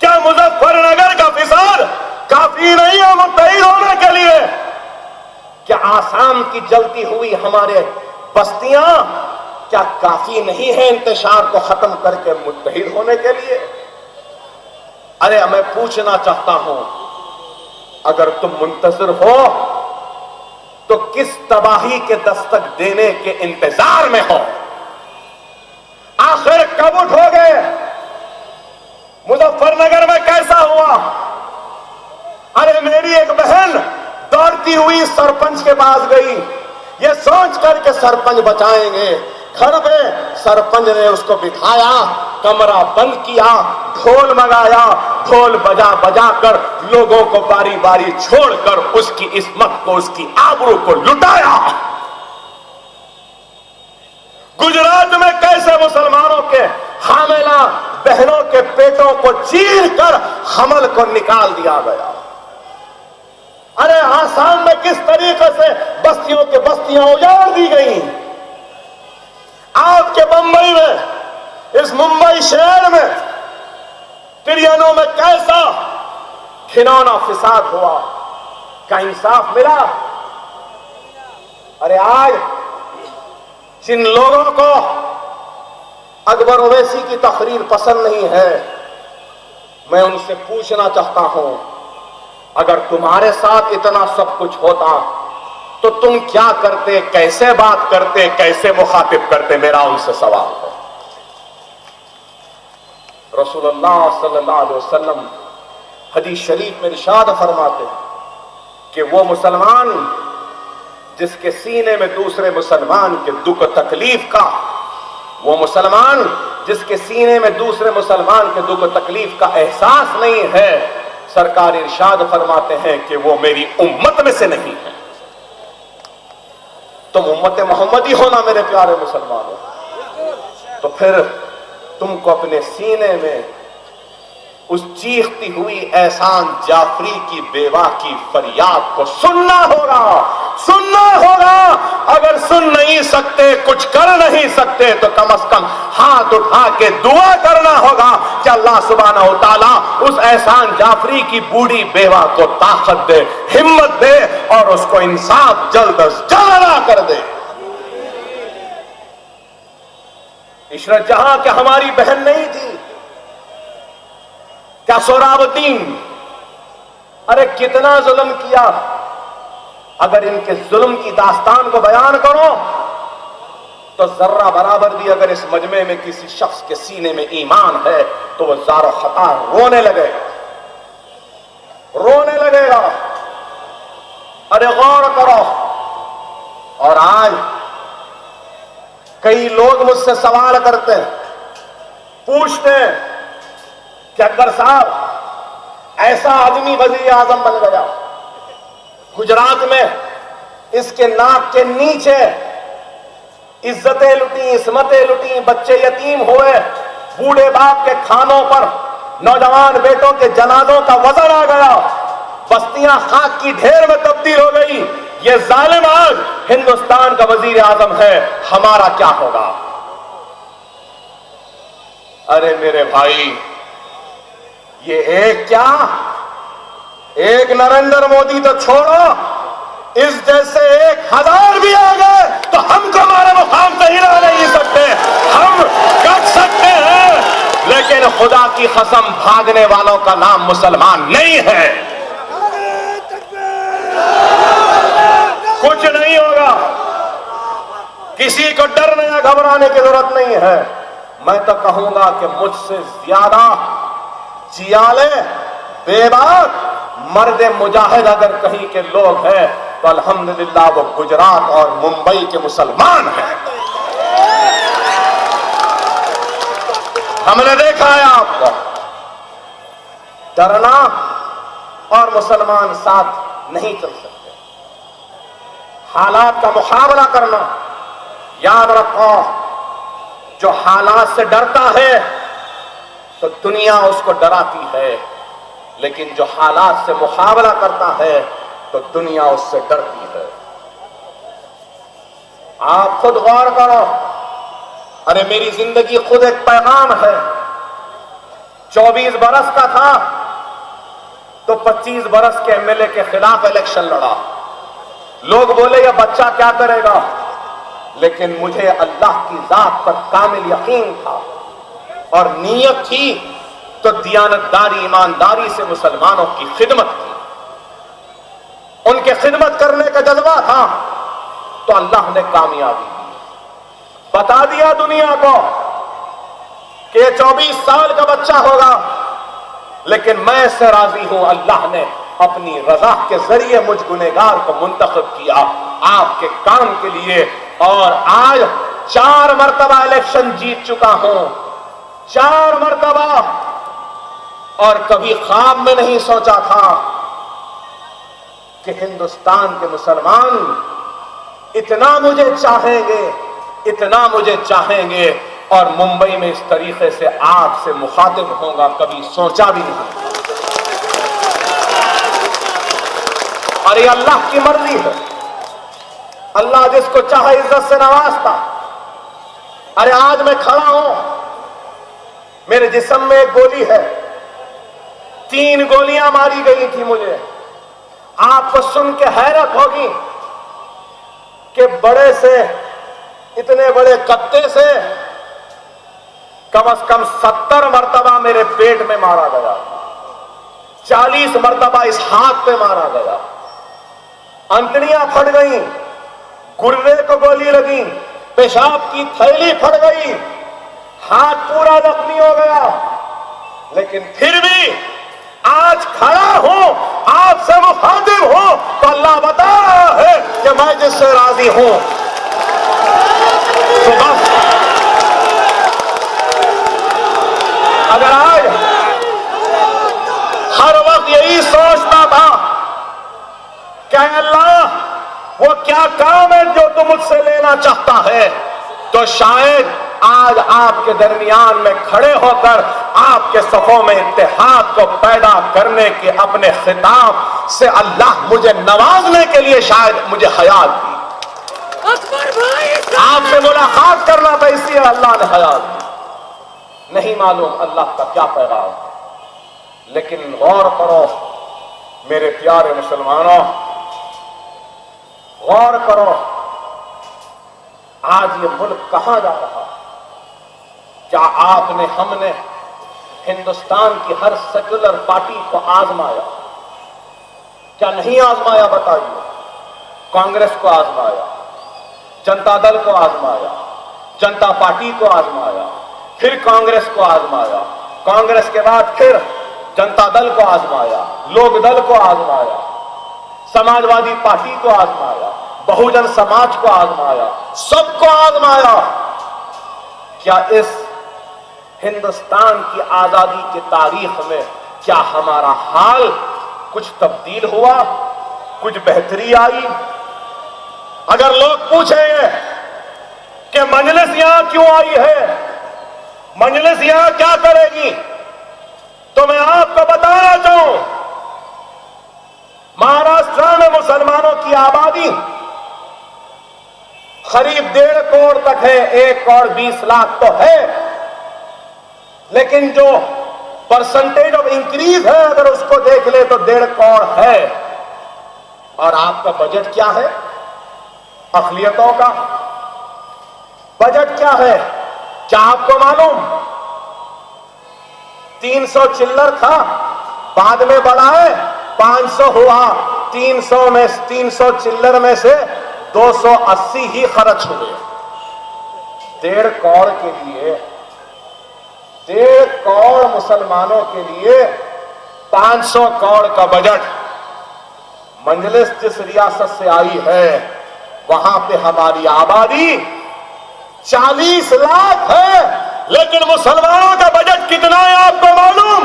क्या मुजफ्फरनगर का फिसाद काफी नहीं है मुत्तहिद होने के लिए? क्या आसाम की जलती हुई हमारे बस्तियां क्या काफी नहीं है इंतशार को खत्म करके मुत्तहिद होने के लिए? अरे मैं पूछना चाहता हूं, अगर तुम मुंतजर हो तो किस तबाही के दस्तक देने के इंतजार में हो? आखिर कब उठोगे? मुजफ्फरनगर में कैसा हुआ? अरे मेरी एक बहन दौड़ती हुई सरपंच के पास गई, ये सोच करके सरपंच बचाएंगे। घर में सरपंच ने उसको बिठाया, कमरा बंद किया, ढोल मंगाया, ढोल बजा बजा कर लोगों को बारी बारी छोड़कर उसकी इस्मत को, उसकी आबरू को लुटाया। गुजरात में कैसे मुसलमानों के हामिला बहनों के पेटों को चीर कर हमल को निकाल दिया गया। अरे आसाम में किस तरीके से बस्तियों के बस्तियां उजाड़ दी गई। आपके बंबई में, इस मुंबई शहर में, तिरियानों में कैसा घिनौना फिसाद हुआ। क्या इंसाफ मिला? अरे आज जिन लोगों को अकबर ओवैसी की तकरीर पसंद नहीं है, मैं उनसे पूछना चाहता हूं, अगर तुम्हारे साथ इतना सब कुछ होता तो तुम क्या करते, कैसे बात करते, कैसे मुखातिब करते? मेरा उनसे सवाल है। रसूलुल्लाह सल्लल्लाहु अलैहि वसल्लम हदीस शरीफ में इरशाद फरमाते हैं कि वो मुसलमान जिसके सीने में दूसरे मुसलमान के दुख तकलीफ का, वो मुसलमान जिसके सीने में दूसरे मुसलमान के दुख तकलीफ का एहसास नहीं है, सरकार इरशाद फरमाते हैं कि वो मेरी उम्मत में से नहीं है। तुम उम्मत मोहम्मदी होना मेरे प्यारे मुसलमानों, तो फिर तुमको अपने सीने में उस चीखती हुई एहसान जाफरी की बेवा की फरियाद को सुनना होगा, सुनना होगा। अगर सुन नहीं सकते, कुछ कर नहीं सकते, तो कम से कम हाथ उठा के दुआ करना होगा कि अल्लाह सुब्हानहू व तआला उस एहसान जाफरी की बूढ़ी बेवा को ताकत दे, हिम्मत दे और उसको इंसाफ जल्द अज जल्द अदा कर दे। इशरत जहां के हमारी बहन नहीं थी क्या? सोहराबुद्दीन, अरे कितना जुल्म किया। अगर इनके जुल्म की दास्तान को बयान करो तो जर्रा बराबर भी अगर इस मजमे में किसी शख्स के सीने में ईमान है तो वह ज़ारो खता रोने लगेगा, रोने लगेगा। अरे गौर करो। और आज कई लोग मुझसे सवाल करते हैं, पूछते हैं कि अकबर साहब ऐसा आदमी वजीर आजम बन गया, गुजरात में इसके नाक के नीचे इज्जतें लुटी, इस्मतें लुटी, बच्चे यतीम हुए, बूढ़े बाप के खानों पर नौजवान बेटों के जनाजों का वजन आ गया, बस्तियां खाक की ढेर में तब्दील हो गई। ये जालिम आज हिंदुस्तान का वजीर आजम है, हमारा क्या होगा? अरे मेरे भाई, ये एक क्या, एक नरेंद्र मोदी तो छोड़ो, इस जैसे 1000 भी आ गए तो हमको हमारे मुकाम से हिला नहीं सकते। हम कट सकते हैं, लेकिन खुदा की कसम भागने वालों का नाम मुसलमान नहीं है। कुछ नहीं होगा, किसी को डरने या घबराने की जरूरत नहीं है। मैं तो कहूंगा कि मुझसे ज्यादा जियाले बेबाक मर्द मुजाहिद अगर कहीं के लोग हैं तो अल्हम्दुलिल्लाह वो गुजरात और मुंबई के मुसलमान हैं। हमने देखा है आपको डरना और मुसलमान साथ नहीं चल सकते। हालात का मुकाबला करना, याद रखो, जो हालात से डरता है तो दुनिया उसको डराती है, लेकिन जो हालात से मुकाबला करता है तो दुनिया उससे डरती है। आप खुद गौर करो, अरे मेरी जिंदगी खुद एक पैगाम है। 24 बरस का था तो 25 बरस के एमएलए के खिलाफ इलेक्शन लड़ा। लोग बोले ये बच्चा क्या करेगा, लेकिन मुझे अल्लाह की जात पर कामिल यकीन था और नीयत थी तो दियानतदारी ईमानदारी से मुसलमानों की खिदमत की। उनके खिदमत करने का जज्बा था तो अल्लाह ने कामयाबी दी। बता दिया दुनिया को कि 24 साल का बच्चा होगा, लेकिन मैं इससे राजी हूं। अल्लाह ने अपनी रजा के जरिए मुझ गुनहगार को मुंतखब किया आपके काम के लिए, और आज 4 मरतबा इलेक्शन जीत चुका हूं, 4 मरतबा। और कभी ख्वाब में नहीं सोचा था कि हिंदुस्तान के मुसलमान इतना मुझे चाहेंगे, इतना मुझे चाहेंगे, और मुंबई में इस तरीके से आपसे मुखातिब होगा, कभी सोचा भी नहीं। और ये अल्लाह की मर्जी है, अल्लाह जिसको चाहे इज्जत से नवाजता। अरे आज मैं खड़ा हूं, मेरे जिस्म में एक गोली है, 3 गोलियां मारी गई थी मुझे। आपको सुन के हैरत होगी कि बड़े से, इतने बड़े कत्ते से कम से कम 70 मरतबा मेरे पेट में मारा गया, 40 मरतबा इस हाथ पे मारा गया, अंतड़ियां फट गई, गुर्दे को गोली लगी, पेशाब की थैली फट गई, हाथ पूरा जख्मी हो गया, लेकिन फिर भी आज खड़ा हूं, आपसे मुखातिब हूं, तो अल्लाह बता रहा है कि मैं जिससे राजी हूं। तो बस अगर आज हर वक्त यही सोचता था कि अल्लाह वो क्या काम है जो तू मुझसे लेना चाहता है, तो शायद आज आपके दरमियान में खड़े होकर आपके सफों में इत्तेहाद को पैदा करने के अपने खिताब से अल्लाह मुझे नवाजने के लिए शायद मुझे हयात दी। आपसे मुलाकात करना था, इसलिए अल्लाह ने हयात दी। नहीं मालूम अल्लाह का क्या पैगाम, लेकिन गौर करो मेरे प्यारे मुसलमानों, गौर करो आज ये मुल्क कहां जा रहा है। क्या आपने, हमने हिंदुस्तान की हर सेक्युलर पार्टी को आजमाया? क्या नहीं आजमाया बताइए? कांग्रेस को आजमाया, जनता दल को आजमाया, जनता पार्टी को आजमाया, फिर कांग्रेस को आजमाया, कांग्रेस के बाद फिर जनता दल को आजमाया, लोक दल को आजमाया, समाजवादी पार्टी को आजमाया, बहुजन समाज को आजमाया, सबको आजमाया। क्या इस हिंदुस्तान की आजादी की तारीख में क्या हमारा हाल कुछ तब्दील हुआ, कुछ बेहतरी आई? अगर लोग पूछेंगे कि मजलिस यहां क्यों आई है, मजलिस यहां क्या करेगी, तो मैं आपको बताना चाहूं, महाराष्ट्र में मुसलमानों की आबादी करीब 1.5 करोड़ तक है, 1 करोड़ 20 लाख तो है, लेकिन जो परसेंटेज ऑफ इंक्रीज है अगर उसको देख ले तो 1.5 करोड़ है। और आपका बजट क्या है? अक़लियतों का बजट क्या है? क्या आपको मालूम? 300 चिल्लर था, बाद में बढ़ा है 500 हुआ। 300 चिल्लर में से 280 ही खर्च हुए। 1.5 करोड़ के लिए, 1.5 करोड़ मुसलमानों के लिए 500 करोड़ का बजट। मंजलिस जिस रियासत से आई है वहां पे हमारी आबादी 40 लाख है, लेकिन मुसलमानों का बजट कितना है आपको मालूम?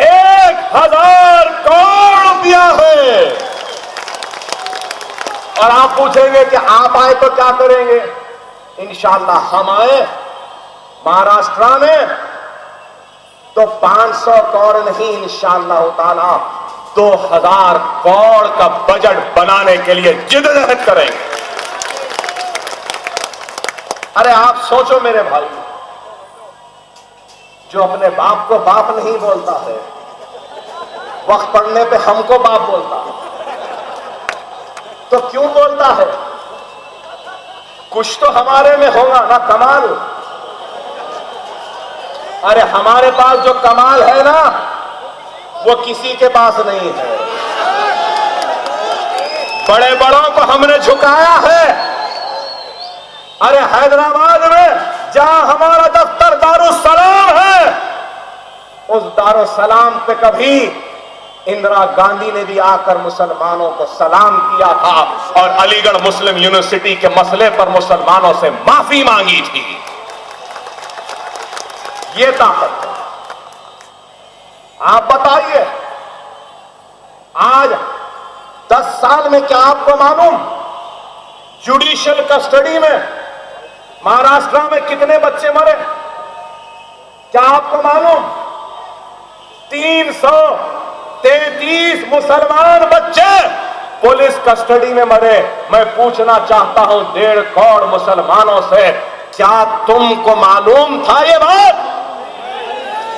1000 करोड़ रुपया है। और आप पूछेंगे कि आप आए तो क्या करेंगे? इंशाअल्लाह हम आए महाराष्ट्र में तो 500 करोड़ नहीं, इंशाअल्लाह ताला 2000 करोड़ का बजट बनाने के लिए जिद्दजहद करेंगे। अरे आप सोचो मेरे भाई, जो अपने बाप को बाप नहीं बोलता है, वक्त पड़ने पे हमको बाप बोलता है, तो क्यों बोलता है? कुछ तो हमारे में होगा ना कमाल। अरे हमारे पास जो कमाल है ना वो किसी के पास नहीं है। बड़े बड़ों को हमने झुकाया है। अरे हैदराबाद में जहां हमारा दफ्तर दारुस्सलाम है, उस दारुस्सलाम पे कभी इंदिरा गांधी ने भी आकर मुसलमानों को सलाम किया था और अलीगढ़ मुस्लिम यूनिवर्सिटी के मसले पर मुसलमानों से माफी मांगी थी। ये ताकत है। आप बताइए, आज 10 साल में क्या आपको मालूम जुडिशियल कस्टडी में महाराष्ट्र में कितने बच्चे मरे? क्या आपको मालूम? 333 मुसलमान बच्चे पुलिस कस्टडी में मरे। मैं पूछना चाहता हूं 1.5 करोड़ मुसलमानों से, क्या तुमको मालूम था ये बात?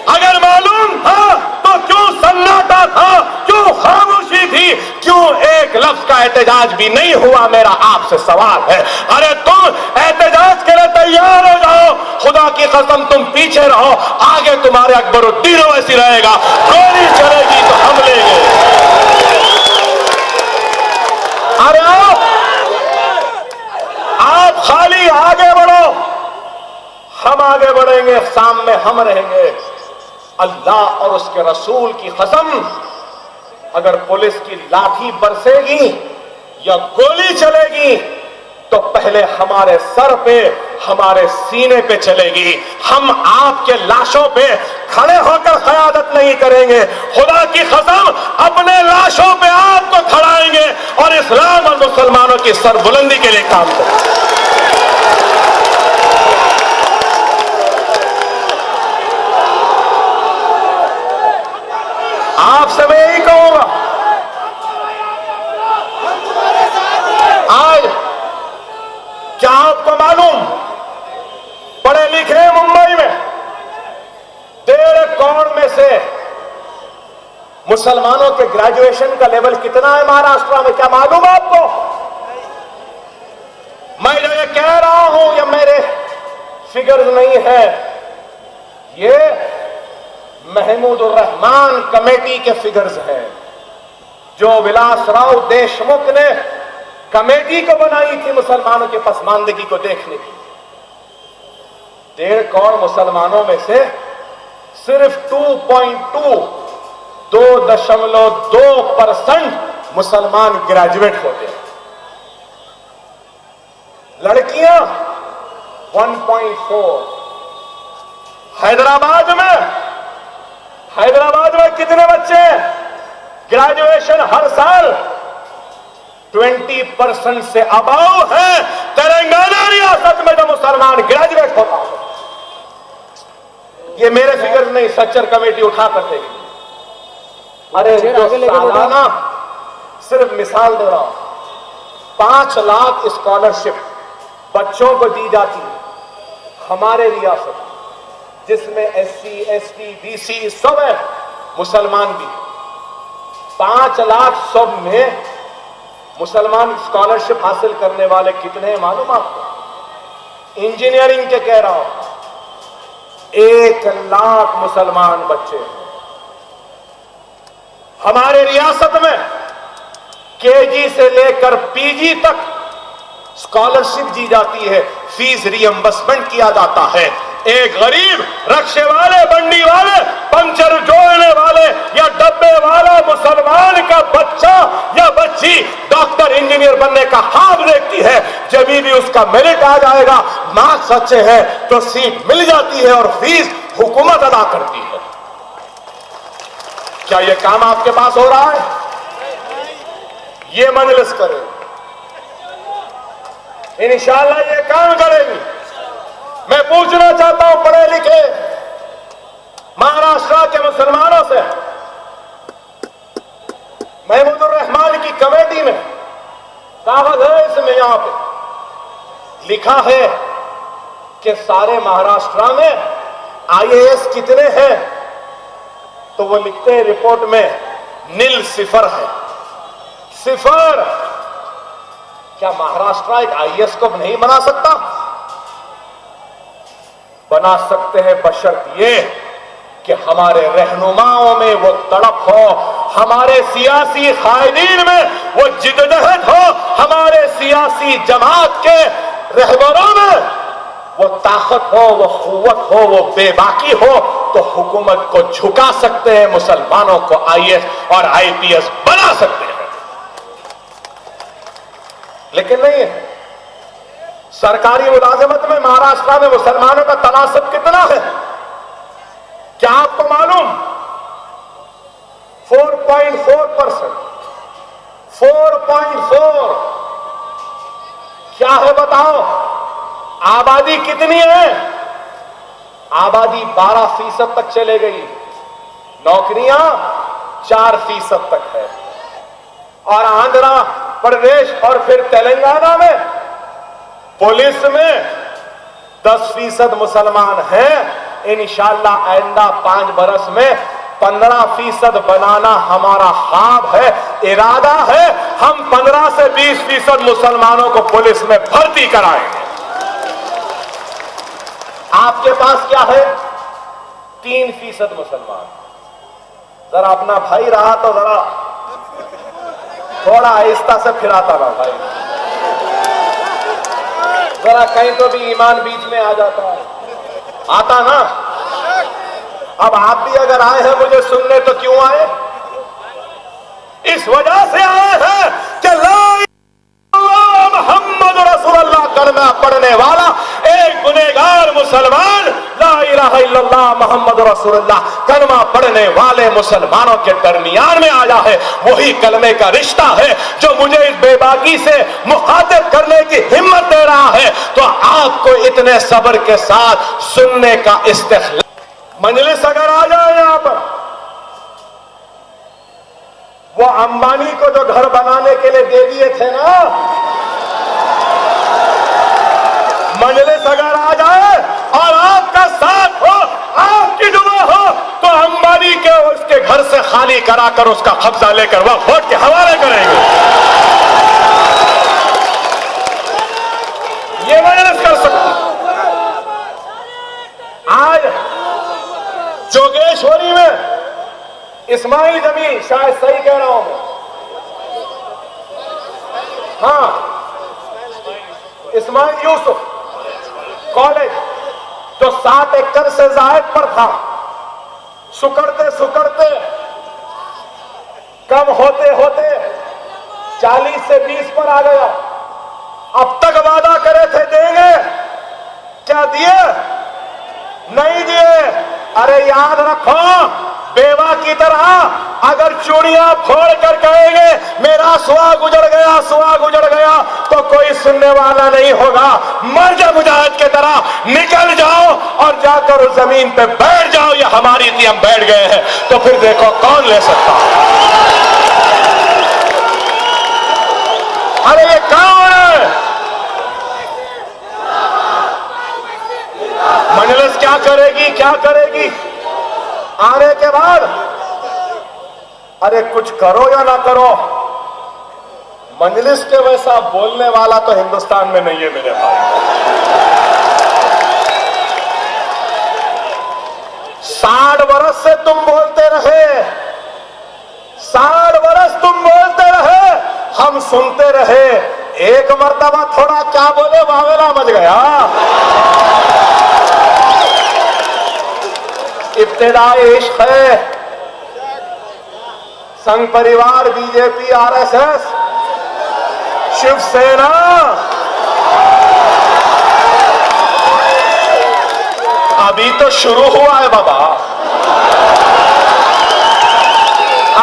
अगर मालूम था तो क्यों सन्नाटा था, क्यों खामोशी थी, क्यों एक लफ्ज का एहतजाज भी नहीं हुआ? मेरा आपसे सवाल है। अरे तुम एहतजाज के लिए तैयार हो जाओ, खुदा की कसम तुम पीछे रहो, आगे तुम्हारे अकबरुद्दीन वैसी रहेगा। गोली चलेगी तो हम लेंगे। अरे आप खाली आगे बढ़ो, हम आगे बढ़ेंगे, सामने हम रहेंगे। अल्लाह और उसके रसूल की कसम, अगर पुलिस की लाठी बरसेगी या गोली चलेगी तो पहले हमारे सर पे, हमारे सीने पे चलेगी। हम आपके लाशों पे खड़े होकर क़यादत नहीं करेंगे। खुदा की कसम अपने लाशों पे आपको खड़ाएंगे और इस्लाम और मुसलमानों की सरबुलंदी के लिए काम करेंगे। आपसे मैं यही कहूंगा, आज क्या आपको मालूम पढ़े लिखे मुंबई में 1.5 करोड़ में से मुसलमानों के ग्रेजुएशन का लेवल कितना है महाराष्ट्र में? क्या मालूम आपको? मैं ये कह रहा हूं, ये मेरे फिगर्स नहीं है, ये महमूदुर रहमान कमेटी के फिगर्स हैं, जो विलासराव देशमुख ने कमेटी को बनाई थी मुसलमानों की पसमानदगी को देखने की। 1.5 करोड़ मुसलमानों में से सिर्फ 2.2% मुसलमान ग्रेजुएट होते हैं। लड़कियां 1.4। हैदराबाद में कितने बच्चे ग्रेजुएशन हर साल 20% से अबाव है। तेलंगाना रियासत में जो मुसलमान ग्रेजुएट होता है, ये मेरे फिगर नहीं, सच्चर कमेटी उठा करते हैं। अरे जो सालाना, सिर्फ मिसाल दे रहा हूं, 5 लाख स्कॉलरशिप बच्चों को दी जाती है हमारे रियासत, जिसमें SC, ST, BC सब है, मुसलमान भी। 5 लाख सब में मुसलमान स्कॉलरशिप हासिल करने वाले कितने हैं मालूम आपको? इंजीनियरिंग के कह रहा हूं 1 लाख मुसलमान बच्चे हैं हमारे रियासत में। KG से लेकर PG तक स्कॉलरशिप दी जाती है, फीस रियंबर्समेंट किया जाता है। एक गरीब रक्शे वाले, बंडी वाले, पंचर जोड़ने वाले या डब्बे वाला मुसलमान का बच्चा या बच्ची डॉक्टर इंजीनियर बनने का ख्वाब देखती है, जब भी उसका मेरिट आ जाएगा, मार्क्स अच्छे हैं तो सीट मिल जाती है और फीस हुकूमत अदा करती है। क्या यह काम आपके पास हो रहा है? ये मजलिस करे, इंशाअल्लाह ये काम करेगी। मैं पूछना चाहता हूं पढ़े लिखे महाराष्ट्र के मुसलमानों से, महमूदुर रहमान की कमेटी में कागज है, इसमें यहां पे लिखा है कि सारे महाराष्ट्र में IAS कितने हैं, तो वो लिखते हैं रिपोर्ट में नील, सिफर है, सिफर। क्या महाराष्ट्र एक IAS को नहीं बना सकता? बना सकते हैं, बशर्त ये कि हमारे रहनुमाओं में वो तड़प हो, हमारे सियासी कायदीन में वो जिद्दजहद हो, हमारे सियासी जमात के रहबरों में वो ताकत हो, वो कुव्वत हो, वो बेबाकी हो, तो हुकूमत को झुका सकते हैं, मुसलमानों को IAS और IPS बना सकते हैं। लेकिन नहीं है। सरकारी मुलाजमत में महाराष्ट्र में मुसलमानों का तनासब कितना है? क्या आपको मालूम? 4.4%। 4.4 क्या है बताओ? आबादी कितनी है? आबादी 12% तक चले गई, नौकरियां 4% तक है। और आंध्र प्रदेश और फिर तेलंगाना में पुलिस में 10% मुसलमान हैं। इंशाअल्लाह आइंदा 5 बरस में 15% बनाना हमारा ख्वाब है, इरादा है। हम 15 से 20% मुसलमानों को पुलिस में भर्ती कराएंगे। आपके पास क्या है? 3% मुसलमान। जरा अपना भाई रहा तो जरा थोड़ा आहिस्ता से फिराता ना भाई, जरा कहीं तो भी ईमान बीच में आ जाता है, आता ना। अब आप भी अगर आए हैं मुझे सुनने, तो क्यों आए? इस वजह से आए हैं कि ला मोहम्मद रसूलुल्लाह कलमा पढ़ने वाला एक गुनहगार मुसलमान ला इलाहा इल्लल्लाह मोहम्मद रसूलुल्लाह कलमा पढ़ने वाले मुसलमानों के दरमियान में आया है। वही कलमे का रिश्ता है जो मुझे इस बेबाकी से मुखातिब करने की हिम्मत दे रहा है। तो आपको इतने सब्र के साथ सुनने का इस्तेखलाल। मजलिस अगर आ जाए यहां पर, वो अंबानी को जो घर बनाने के लिए दे दिए थे ना, मजलिस अगर आ जाए और आपका साथ हो, आपकी दुआ हो, तो अंबानी के उसके घर से खाली कराकर उसका कब्जा लेकर वह वोट के हवाले करेंगे। ये मजलिस कर सकते। आज जोगेश्वरी में इस्माइल जमीन, शायद सही कह रहा हूं मैं, हाँ, इस्माइल यूसुफ कॉलेज जो 7 एकड़ से जायद पर था, सुकड़ते सुकड़ते कम होते होते 40 से 20 पर आ गया। अब तक वादा करे थे देंगे, क्या दिए? नहीं दिए। अरे याद रखो, बेवा की तरह अगर चूड़ियां फोड़ कर कहेंगे मेरा सुहा गुजर गया तो कोई सुनने वाला नहीं होगा। मर जा मुजाहिद की तरह, निकल जाओ और जाकर उस जमीन पे बैठ जाओ। या हमारी थी, हम बैठ गए हैं, तो फिर देखो कौन ले सकता है। अरे ये कौन है? मजलिस क्या करेगी आने के बाद? अरे कुछ करो या ना करो, मजलिस के वैसा बोलने वाला तो हिंदुस्तान में नहीं है मेरे भाई। 60 बरस से तुम बोलते रहे, 60 बरस तुम बोलते रहे, हम सुनते रहे। एक मर्तबा थोड़ा क्या बोले, वावेला मच गया। इब्तिदाई इश्क है, संघ परिवार, बीजेपी, आरएसएस, शिवसेना, अभी तो शुरू हुआ है बाबा,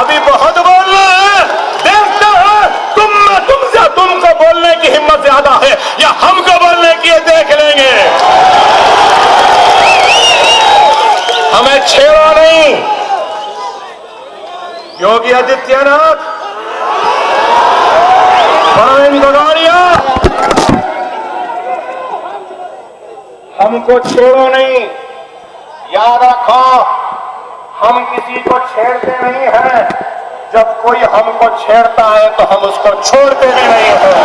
अभी बहुत बोल रहे हैं। देखते हैं तुमको बोलने की हिम्मत ज्यादा है या हमको बोलने की, देख लेंगे। हमें छेड़ो नहीं। योगी आदित्यनाथ, प्रवीण गगाड़िया, हमको छेड़ो नहीं। याद रखो, हम किसी को छेड़ते नहीं हैं। जब कोई हमको छेड़ता है तो हम उसको छोड़ते भी नहीं हैं।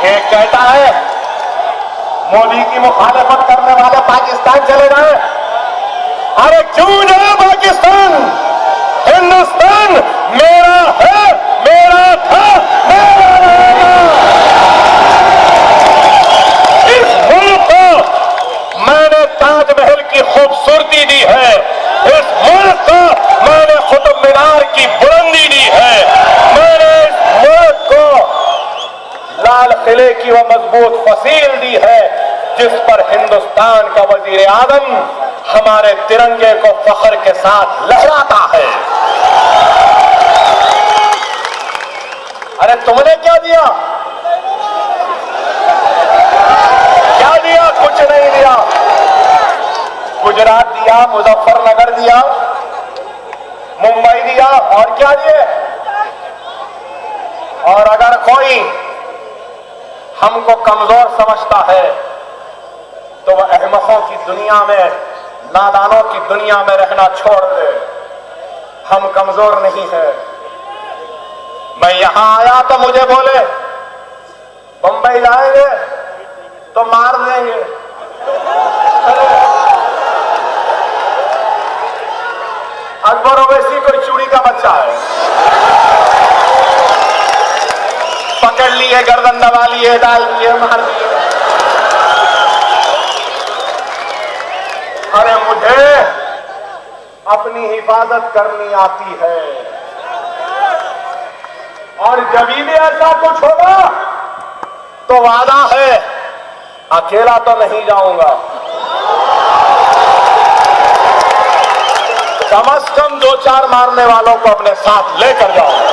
एक कहता है मोदी की मुखालफत करने वाले पाकिस्तान चले गए। अरे क्यों जाए पाकिस्तान? हिंदुस्तान मेरा है, मेरा था, मेरा रहेगा। इस मुल्क को मैंने ताजमहल की खूबसूरती दी है, इस मुल्क को मैंने कुतुब मीनार की बुलंदी दी है, मैंने इस मुल्क को लाल किले की वह मजबूत फसील दी है जिस पर हिंदुस्तान का वजीर आजम हमारे तिरंगे को फख्र के साथ लहराता है। अरे तुमने क्या दिया? क्या दिया? कुछ नहीं दिया। गुजरात दिया, मुजफ्फरनगर दिया, मुंबई दिया, और क्या दिए? और अगर कोई हमको कमजोर समझता है तो वह अहमकों की दुनिया में, नादानों की दुनिया में रहना छोड़ दे। हम कमजोर नहीं हैं। मैं यहां आया तो मुझे बोले बंबई जाएंगे तो मार देंगे। अकबर ओवैसी कोई चूड़ी का बच्चा है, पकड़ लिए, गर्दन दबा लिए, डाल दिए, मार दिए। अरे मुझे अपनी हिफाजत करनी आती है, और जब भी ऐसा कुछ होगा तो वादा है अकेला तो नहीं जाऊंगा, कम से कम 2-4 मारने वालों को अपने साथ लेकर जाऊंगा।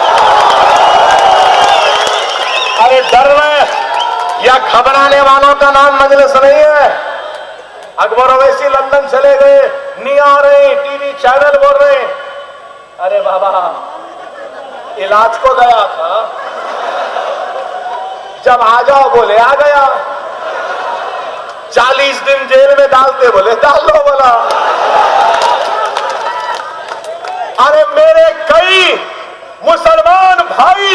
अरे डरने या घबराने वालों का नाम मजलिस नहीं है। अकबर ओवैसी लंदन चले गए, नहीं आ रहे, टीवी चैनल बोल रहे। अरे बाबा, इलाज को गया था, जब आ जाओ बोले आ गया, 40 दिन जेल में डालते बोले डाल लो बोला। अरे मेरे कई मुसलमान भाई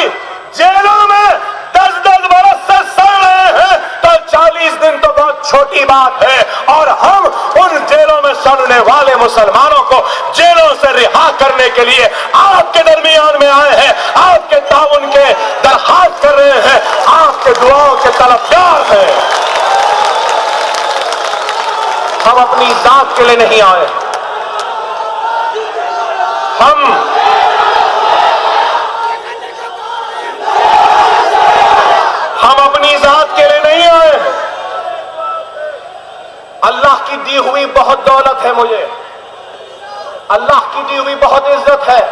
जेलों में 10-10 बरस से सड़ रहे हैं, तो 40 दिन तो बहुत छोटी बात है। और हम उन जेलों में सड़ने वाले मुसलमानों को जेलों से रिहा करने के लिए आपके दरमियान में आए हैं, आपके ताउन के दरखास्त कर रहे हैं, आपके दुआओं के तलबगार हैं। हम अपनी जात के लिए नहीं आए, हम अपनी जात के लिए नहीं आए, अल्लाह की दी हुई बहुत दौलत है मुझे, अल्लाह की दी हुई बहुत इज्जत है,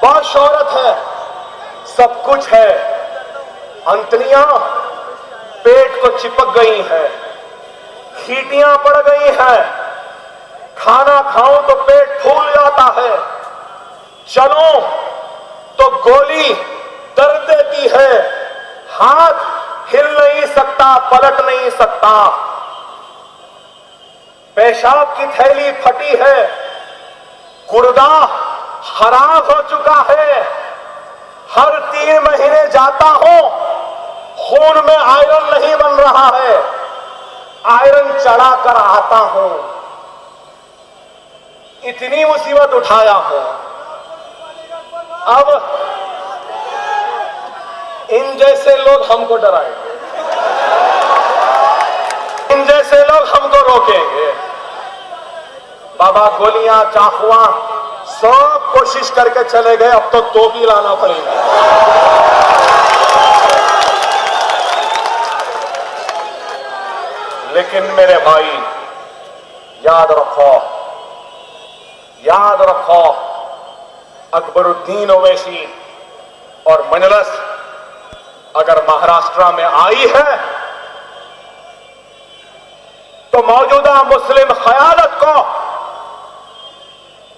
बहुत शोहरत है, सब कुछ है। अंतड़ियां पेट को चिपक गई हैं, खींटियां पड़ गई हैं, खाना खाऊं तो पेट फूल जाता है, चलो तो गोली दर्द देती है, हाथ हिल नहीं सकता, पलट नहीं सकता, पेशाब की थैली फटी है, गुर्दा खराब हो चुका है, हर 3 महीने जाता हूं, खून में आयरन नहीं बन रहा है, आयरन चढ़ा कर आता हूं, इतनी मुसीबत उठाया हूं। अब इन जैसे लोग हमको डराएंगे, इन जैसे लोग हमको रोकेंगे। बाबा गोलियां चाकुआं सब कोशिश करके चले गए, अब तो तोपी लाना पड़ेगा। लेकिन मेरे भाई याद रखो, याद रखो, अकबरुद्दीन ओवैसी और मजलिस अगर महाराष्ट्र में आई है तो मौजूदा मुस्लिम क़यादत को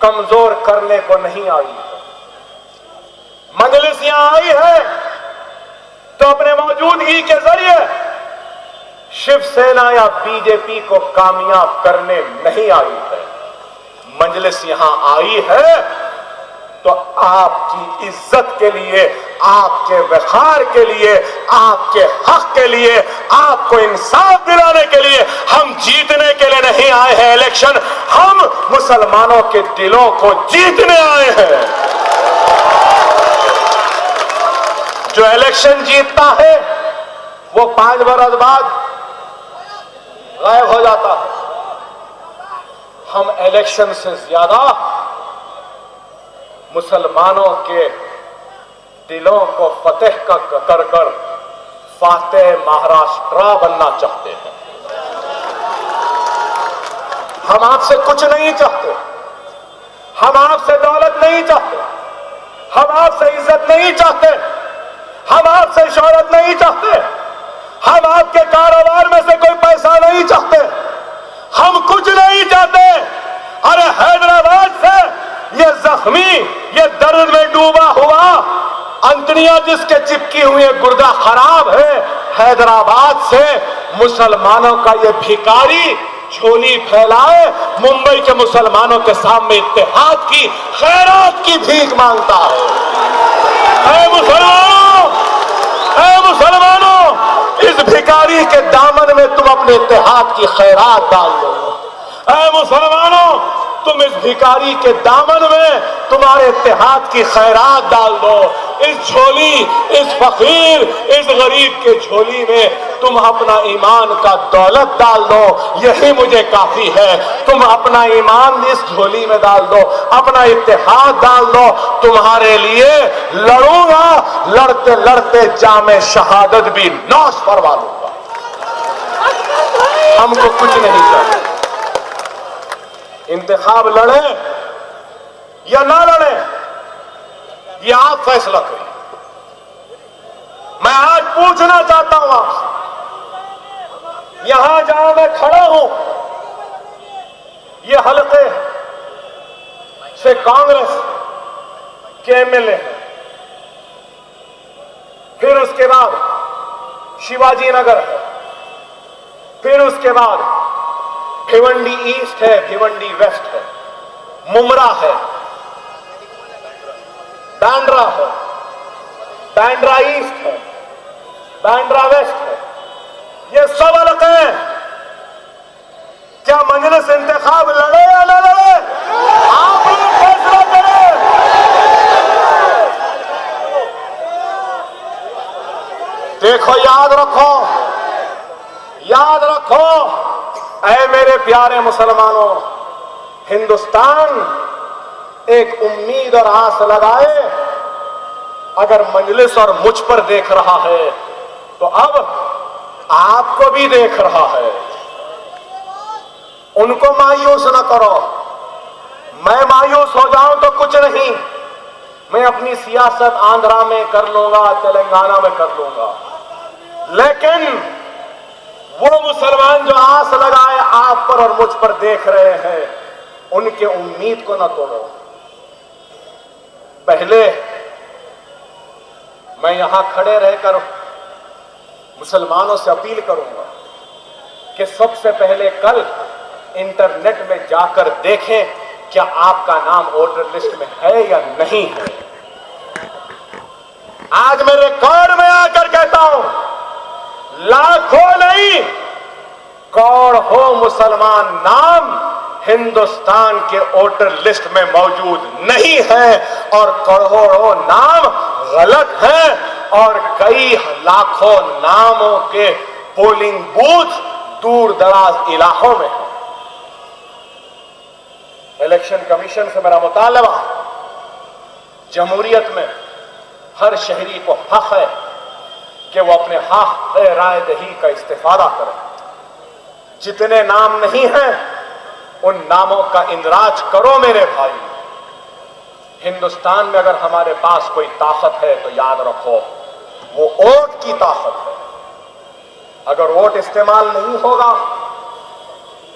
कमजोर करने को नहीं आई है। मजलिस यहां आई है तो अपने मौजूदगी के जरिए शिवसेना या बीजेपी को कामयाब करने नहीं आई है। मजलिस यहां आई है तो आपकी इज्जत के लिए, आपके वक़ार के लिए, आपके हक के लिए, आपको इंसाफ दिलाने के लिए। हम जीतने के लिए नहीं आए हैं इलेक्शन, हम मुसलमानों के दिलों को जीतने आए हैं। जो इलेक्शन जीतता है वो 5 बरस बाद गायब हो जाता है। हम इलेक्शन से ज्यादा मुसलमानों के दिलों को फतेह कर कर फातेह महाराष्ट्र बनना चाहते हैं। हम आपसे कुछ नहीं चाहते, हम आपसे दौलत नहीं चाहते, हम आपसे इज्जत नहीं चाहते, हम आपसे शोहरत नहीं चाहते, हम आपके कारोबार में से कोई पैसा नहीं चाहते, हम कुछ नहीं चाहते। अरे हैदराबाद से ये जख्मी, ये दर्द में डूबा हुआ, अंतड़ियां जिसके चिपकी हुई है, गुर्दा खराब है, हैदराबाद से मुसलमानों का ये भिखारी झोली फैलाए मुंबई के मुसलमानों के सामने इत्तेहाद की, खैरात की भीख मांगता है। ऐ मुसलमानों, ऐ मुसलमानों, इस भिखारी के दामन में तुम अपने इत्तेहाद की खैरात डाल दो। ऐ मुसलमानों, तुम इस भिखारी के दामन में तुम्हारे इत्तेहाद की खैरात डाल दो। इस झोली, इस फकीर, इस गरीब के झोली में तुम अपना ईमान का दौलत डाल दो, यही मुझे काफी है। तुम अपना ईमान इस झोली में डाल दो, अपना इत्तेहाद डाल दो, तुम्हारे लिए लड़ूंगा, लड़ते लड़ते जामे शहादत भी नौश फरमा लूंगा। हमको कुछ नहीं चाहिए। इंतखाब लड़े या ना लड़े, ये आप फैसला करिए। मैं आज पूछना चाहता हूं आपसे, यहां जहां मैं खड़ा हूं, ये हल्के से कांग्रेस के एमएलए हैं, फिर उसके बाद शिवाजी नगर है, फिर उसके बाद भिवंडी ईस्ट है, भिवंडी वेस्ट है, मुमरा है, बांद्रा है, बांद्रा ईस्ट है, बांद्रा वेस्ट है, ये सब अलग हैं। क्या मजलिस इंतखाब लड़े या न लड़े, आप लोग फैसला करें। देखो, याद रखो, याद रखो, ऐ मेरे प्यारे मुसलमानों, हिंदुस्तान एक उम्मीद और आस लगाए। अगर मजलिस और मुझ पर देख रहा है तो अब आपको भी देख रहा है। उनको मायूस न करो। मैं मायूस हो जाऊं तो कुछ नहीं, मैं अपनी सियासत आंध्रा में कर लूंगा, तेलंगाना में कर लूंगा, लेकिन वो मुसलमान जो आस लगाए आप पर और मुझ पर देख रहे हैं, उनके उम्मीद को न तोड़ो। पहले मैं यहां खड़े रहकर मुसलमानों से अपील करूंगा कि सबसे पहले कल इंटरनेट में जाकर देखें क्या आपका नाम वोटर लिस्ट में है या नहीं है। आज मैं रिकॉर्ड में आकर कहता हूं, लाखों नहीं करोड़ों मुसलमान नाम हिंदुस्तान के वोटर लिस्ट में मौजूद नहीं है और करोड़ों नाम गलत हैं और कई लाखों नामों के पोलिंग बूथ दूर दराज इलाकों में हैं। इलेक्शन कमीशन से मेरा मुतालबा, जमहूरियत में हर शहरी को हक है कि वो अपने हक राय दही का इस्तेफादा करे। जितने नाम नहीं हैं उन नामों का इंदराज करो मेरे भाई। हिंदुस्तान में अगर हमारे पास कोई ताकत है तो याद रखो वो वोट की ताकत है। अगर वोट इस्तेमाल नहीं होगा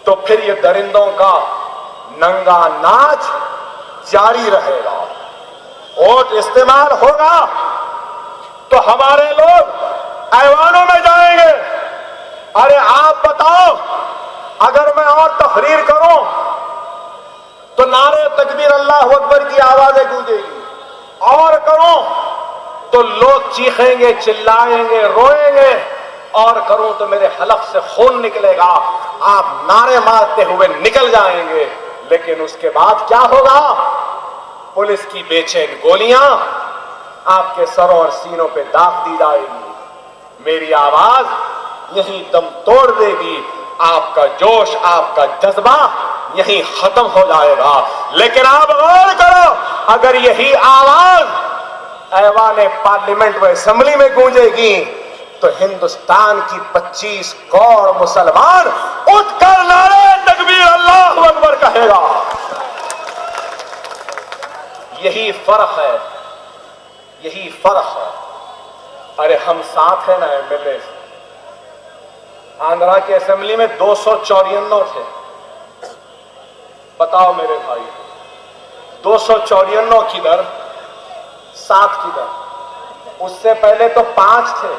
तो फिर ये दरिंदों का नंगा नाच जारी रहेगा। वोट इस्तेमाल होगा तो हमारे लोग ऐवानों में जाएंगे। अरे आप बताओ, अगर मैं और तकरीर करूं तो नारे तकबीर अल्लाह अकबर की आवाजें गूंजेगी, और करूं तो लोग चीखेंगे, चिल्लाएंगे, रोएंगे, और करूं तो मेरे हलक से खून निकलेगा, आप नारे मारते हुए निकल जाएंगे। लेकिन उसके बाद क्या होगा? पुलिस की बेचैन गोलियां आपके सरों और सीनों पे दाग दी जाएगी। मेरी आवाज यहीं दम तोड़ देगी, आपका जोश, आपका जज्बा यहीं खत्म हो जाएगा। लेकिन आप गौर करो, अगर यही आवाज ऐवान पार्लियामेंट व असेंबली में गूंजेगी तो हिंदुस्तान की 25 करोड़ मुसलमान उठकर नारे तकबीर अल्लाह अकबर कहेगा। यही फर्क है, यही फर्क है। अरे हम साथ हैं ना एमएलए। आंध्रा की असेंबली में 254 थे। बताओ मेरे भाई, 254 किधर, 7 किधर? उससे पहले तो 5 थे।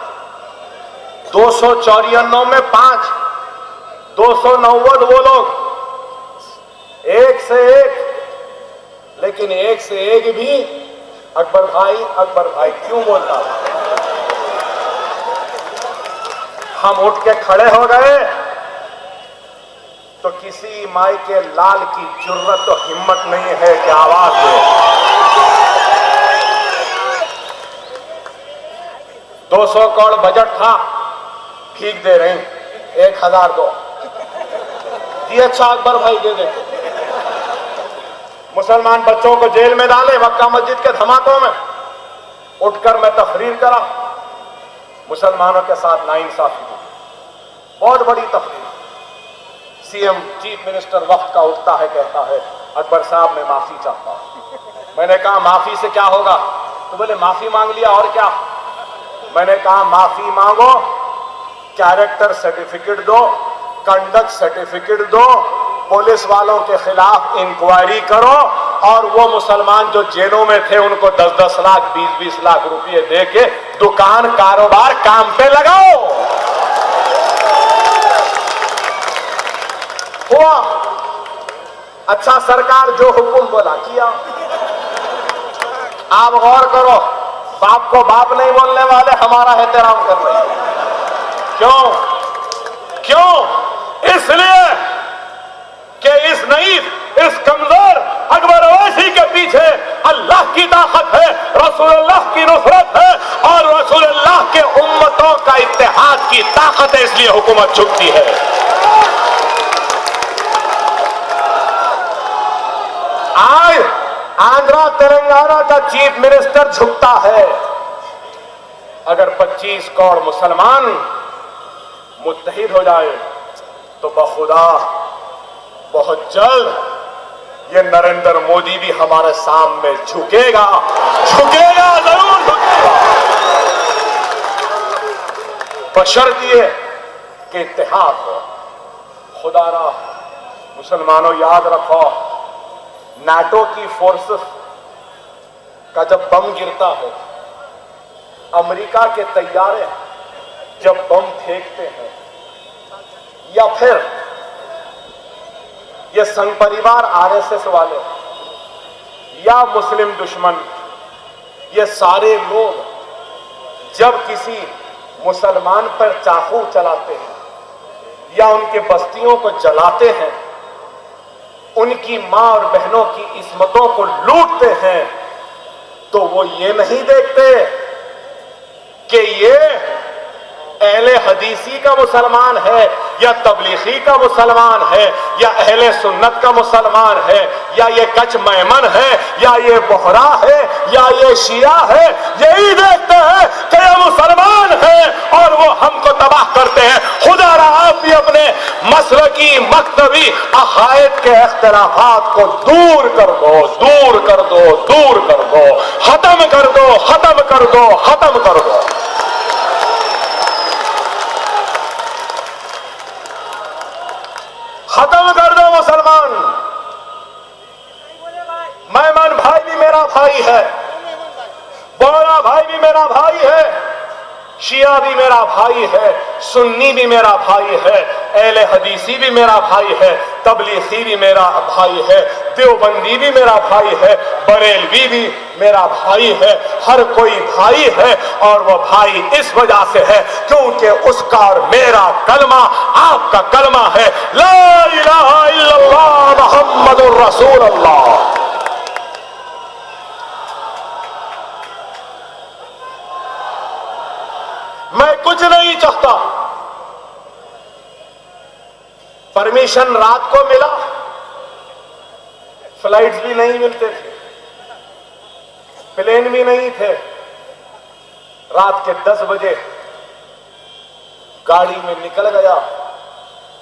254 में 5, 290 वो लोग, एक से एक। लेकिन एक से एक भी अकबर भाई क्यों बोलता है? हम उठ के खड़े हो गए तो किसी माई के लाल की जुर्रत तो हिम्मत नहीं है कि आवाज दे। 200 करोड़ बजट था, ठीक दे रहे हैं, 1000 दो ये अच्छा अकबर भाई दे देते। मुसलमान बच्चों को जेल में डाले मक्का मस्जिद के धमाकों में, उठकर मैं तकरीर करा, मुसलमानों के साथ नाइंसाफी की, बहुत बड़ी तकरीर। सीएम चीफ मिनिस्टर वक्त का उठता है, कहता है अकबर साहब मैं माफी चाहता हूं। मैंने कहा माफी से क्या होगा? तो बोले माफी मांग लिया और क्या? मैंने कहा माफी मांगो, कैरेक्टर सर्टिफिकेट दो, कंडक्ट सर्टिफिकेट दो, पुलिस वालों के खिलाफ इंक्वायरी करो, और वो मुसलमान जो जेलों में थे उनको 10-10 लाख 20-20 लाख रुपए दे के दुकान कारोबार काम पे लगाओ। हुआ? अच्छा, सरकार जो हुक्म बोला किया। आप गौर करो, बाप को बाप नहीं बोलने वाले हमारा एहतराम कर रहे हैं। क्यों? इसलिए कि इस नईफ, इस कमजोर अकबर अवैसी के पीछे अल्लाह की ताकत है, रसूलुल्लाह की नुसरत है और रसूलुल्लाह के उम्मतों का इत्तेहाद की ताकत है, इसलिए हुकूमत झुकती है। आज आंध्रा तेलंगाना का चीफ मिनिस्टर झुकता है। अगर 25 करोड़ मुसलमान मुत्तहिद हो जाए तो बखुदा बहुत जल्द ये नरेंद्र मोदी भी हमारे सामने झुकेगा, झुकेगा, जरूर झुकेगा, बशर्ते कि इत्तेहाद हो। खुदारा मुसलमानों याद रखो, नाटो की फोर्सेस का जब बम गिरता है, अमेरिका के तैयारे जब बम फेंकते हैं, या फिर ये संघ परिवार आरएसएस वाले या मुस्लिम दुश्मन, ये सारे लोग जब किसी मुसलमान पर चाकू चलाते हैं या उनके बस्तियों को जलाते हैं, उनकी मां और बहनों की इस्मतों को लूटते हैं, तो वो ये नहीं देखते कि ये अहले हदीसी का मुसलमान है या तबलीगी का मुसलमान है या अहले सुन्नत का मुसलमान है या ये कच मैमन है या ये बोहरा है या ये शिया है। यही देखते हैं कि ये मुसलमान है और वो हमको तबाह करते हैं। खुदा आप भी अपने मसलकी मकतबी अकायद के इख्तिलाफात को दूर कर दो, दूर कर दो, दूर कर दो, खत्म कर दो, खत्म कर दो, खत्म कर दो। खत्म कर दो मुसलमान। मेमन भाई भी मेरा भाई है, बोहरा भाई भी मेरा भाई है, शिया भी मेरा भाई है, सुन्नी भी मेरा भाई है, अहले हदीसी भी मेरा भाई है, तबलीगी भी मेरा भाई है, देवबंदी भी मेरा भाई है, बरेलवी भी मेरा भाई है। हर कोई भाई है और वो भाई इस वजह से है क्योंकि उसका और मेरा कलमा आपका कलमा है, ला इलाहा इल्लल्लाह मुहम्मदुर रसूलुल्लाह। मैं कुछ नहीं चाहता। परमिशन रात को मिला, फ्लाइट्स भी नहीं मिलते थे, प्लेन भी नहीं थे। रात के 10 बजे गाड़ी में निकल गया,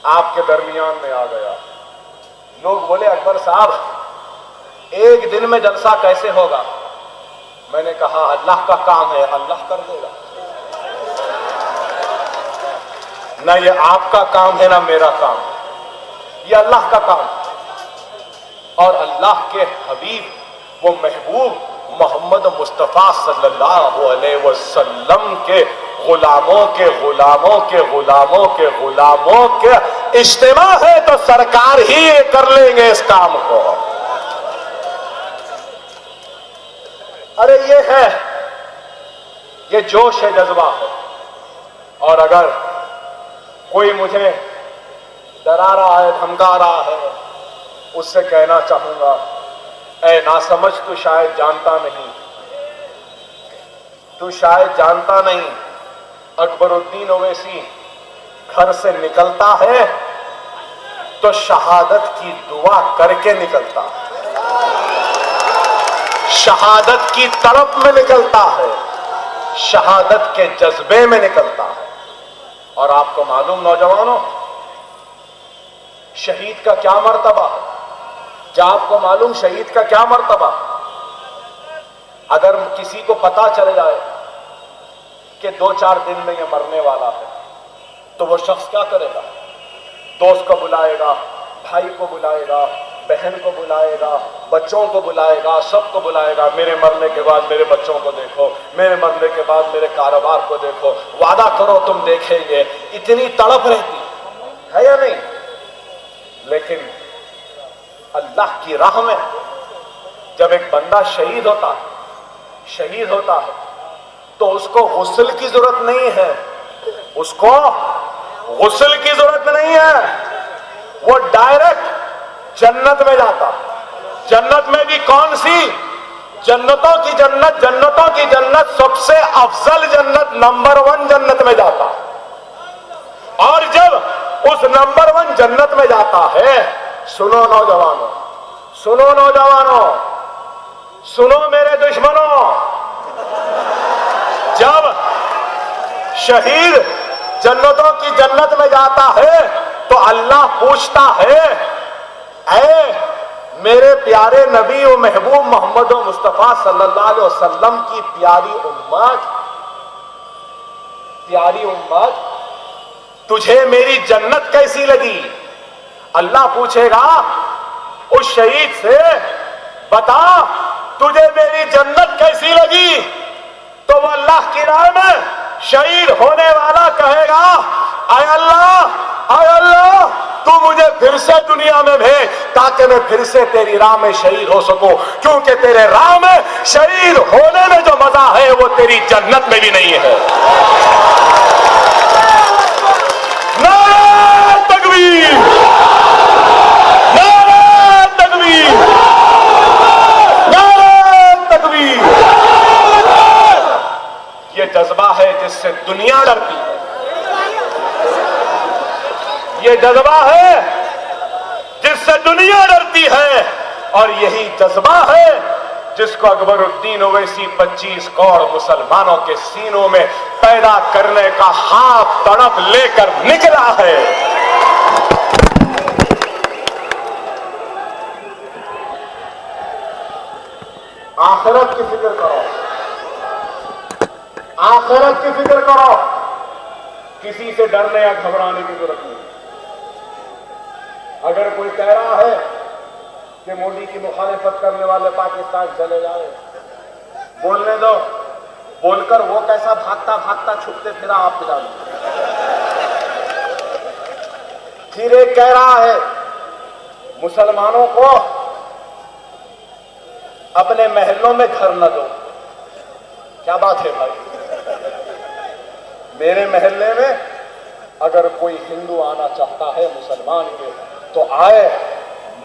आपके दरमियान में आ गया। लोग बोले अकबर साहब एक दिन में जलसा कैसे होगा? मैंने कहा अल्लाह का काम है, अल्लाह कर देगा। ना ये आपका काम है ना मेरा काम, ये अल्लाह का काम। और अल्लाह के हबीब वो महबूब मोहम्मद मुस्तफ़ा सल्लल्लाहु अलैहि वसल्लम के गुलामों के गुलामों के गुलामों के गुलामों के इज्तिमा है तो सरकार ही कर लेंगे इस काम को। अरे ये है, ये जोश है, जज्बा है। और अगर कोई मुझे डरा रहा है, धमका रहा है, उससे कहना चाहूंगा ऐ नासमझ तू शायद जानता नहीं, तू शायद जानता नहीं। अकबरुद्दीन ओवैसी घर से निकलता है तो शहादत की दुआ करके निकलता है, शहादत की तड़प में निकलता है, शहादत के जज्बे में निकलता है। और आपको मालूम नौजवानों, शहीद का क्या मर्तबा है? क्या आपको मालूम शहीद का क्या मर्तबा? अगर किसी को पता चल जाए कि 2-4 दिन में ये मरने वाला है, तो वो शख्स क्या करेगा? दोस्त को बुलाएगा, भाई को बुलाएगा, बहन को बुलाएगा, बच्चों को बुलाएगा, सबको बुलाएगा। मेरे मरने के बाद मेरे बच्चों को देखो, मेरे मरने के बाद मेरे कारोबार को देखो, वादा करो तुम देखेंगे। इतनी तड़प रहती है या नहीं? लेकिन अल्लाह की राह में जब एक बंदा शहीद होता है तो उसको गुस्ल की जरूरत नहीं है, उसको गुस्ल की जरूरत नहीं है, वो डायरेक्ट जन्नत में जाता। जन्नत में भी कौन सी? जन्नतों की जन्नत, जन्नतों की जन्नत, सबसे अफजल जन्नत, नंबर 1 जन्नत में जाता। और जब उस नंबर 1 जन्नत में जाता है, सुनो नौजवानों, सुनो नौजवानों, सुनो मेरे दुश्मनों, जब शहीद जन्नतों की जन्नत में जाता है तो अल्लाह पूछता है ऐ मेरे प्यारे नबी और महबूब मोहम्मद मुस्तफा सल्लल्लाहु अलैहि वसल्लम की प्यारी उम्मत, तुझे मेरी जन्नत कैसी लगी? अल्लाह पूछेगा उस शहीद से, बता तुझे मेरी जन्नत कैसी लगी? तो वो अल्लाह की राह में शहीद होने वाला कहेगा, आय अल्लाह तू मुझे फिर से दुनिया में भेज ताकि मैं फिर से तेरी राह में शहीद हो सकूं, क्योंकि तेरे राह में शहीद होने में जो मजा है वो तेरी जन्नत में भी नहीं है। नारे तकबीर, नारे तकबीर, नारे तकबीर। ये जज्बा है जिससे दुनिया डरती है, ये जज्बा है जिससे दुनिया डरती है, और यही जज्बा है जिसको अकबरुद्दीन ओवैसी 25 करोड़ मुसलमानों के सीनों में पैदा करने का हाथ तड़प लेकर निकला है। आखिरत की फिक्र करो, आखिरत की फिक्र करो, किसी से डरने या घबराने की जरूरत नहीं। अगर कोई कह रहा है कि मोदी की मुखालिफत करने वाले पाकिस्तान चले जाए, बोलने दो, बोलकर वो कैसा भागता भागता छुपते फिरा आप जानो। फिर एक कह रहा है मुसलमानों को अपने महलों में घर न दो। क्या बात है भाई? मेरे महल्ले में अगर कोई हिंदू आना चाहता है मुसलमान के तो आए,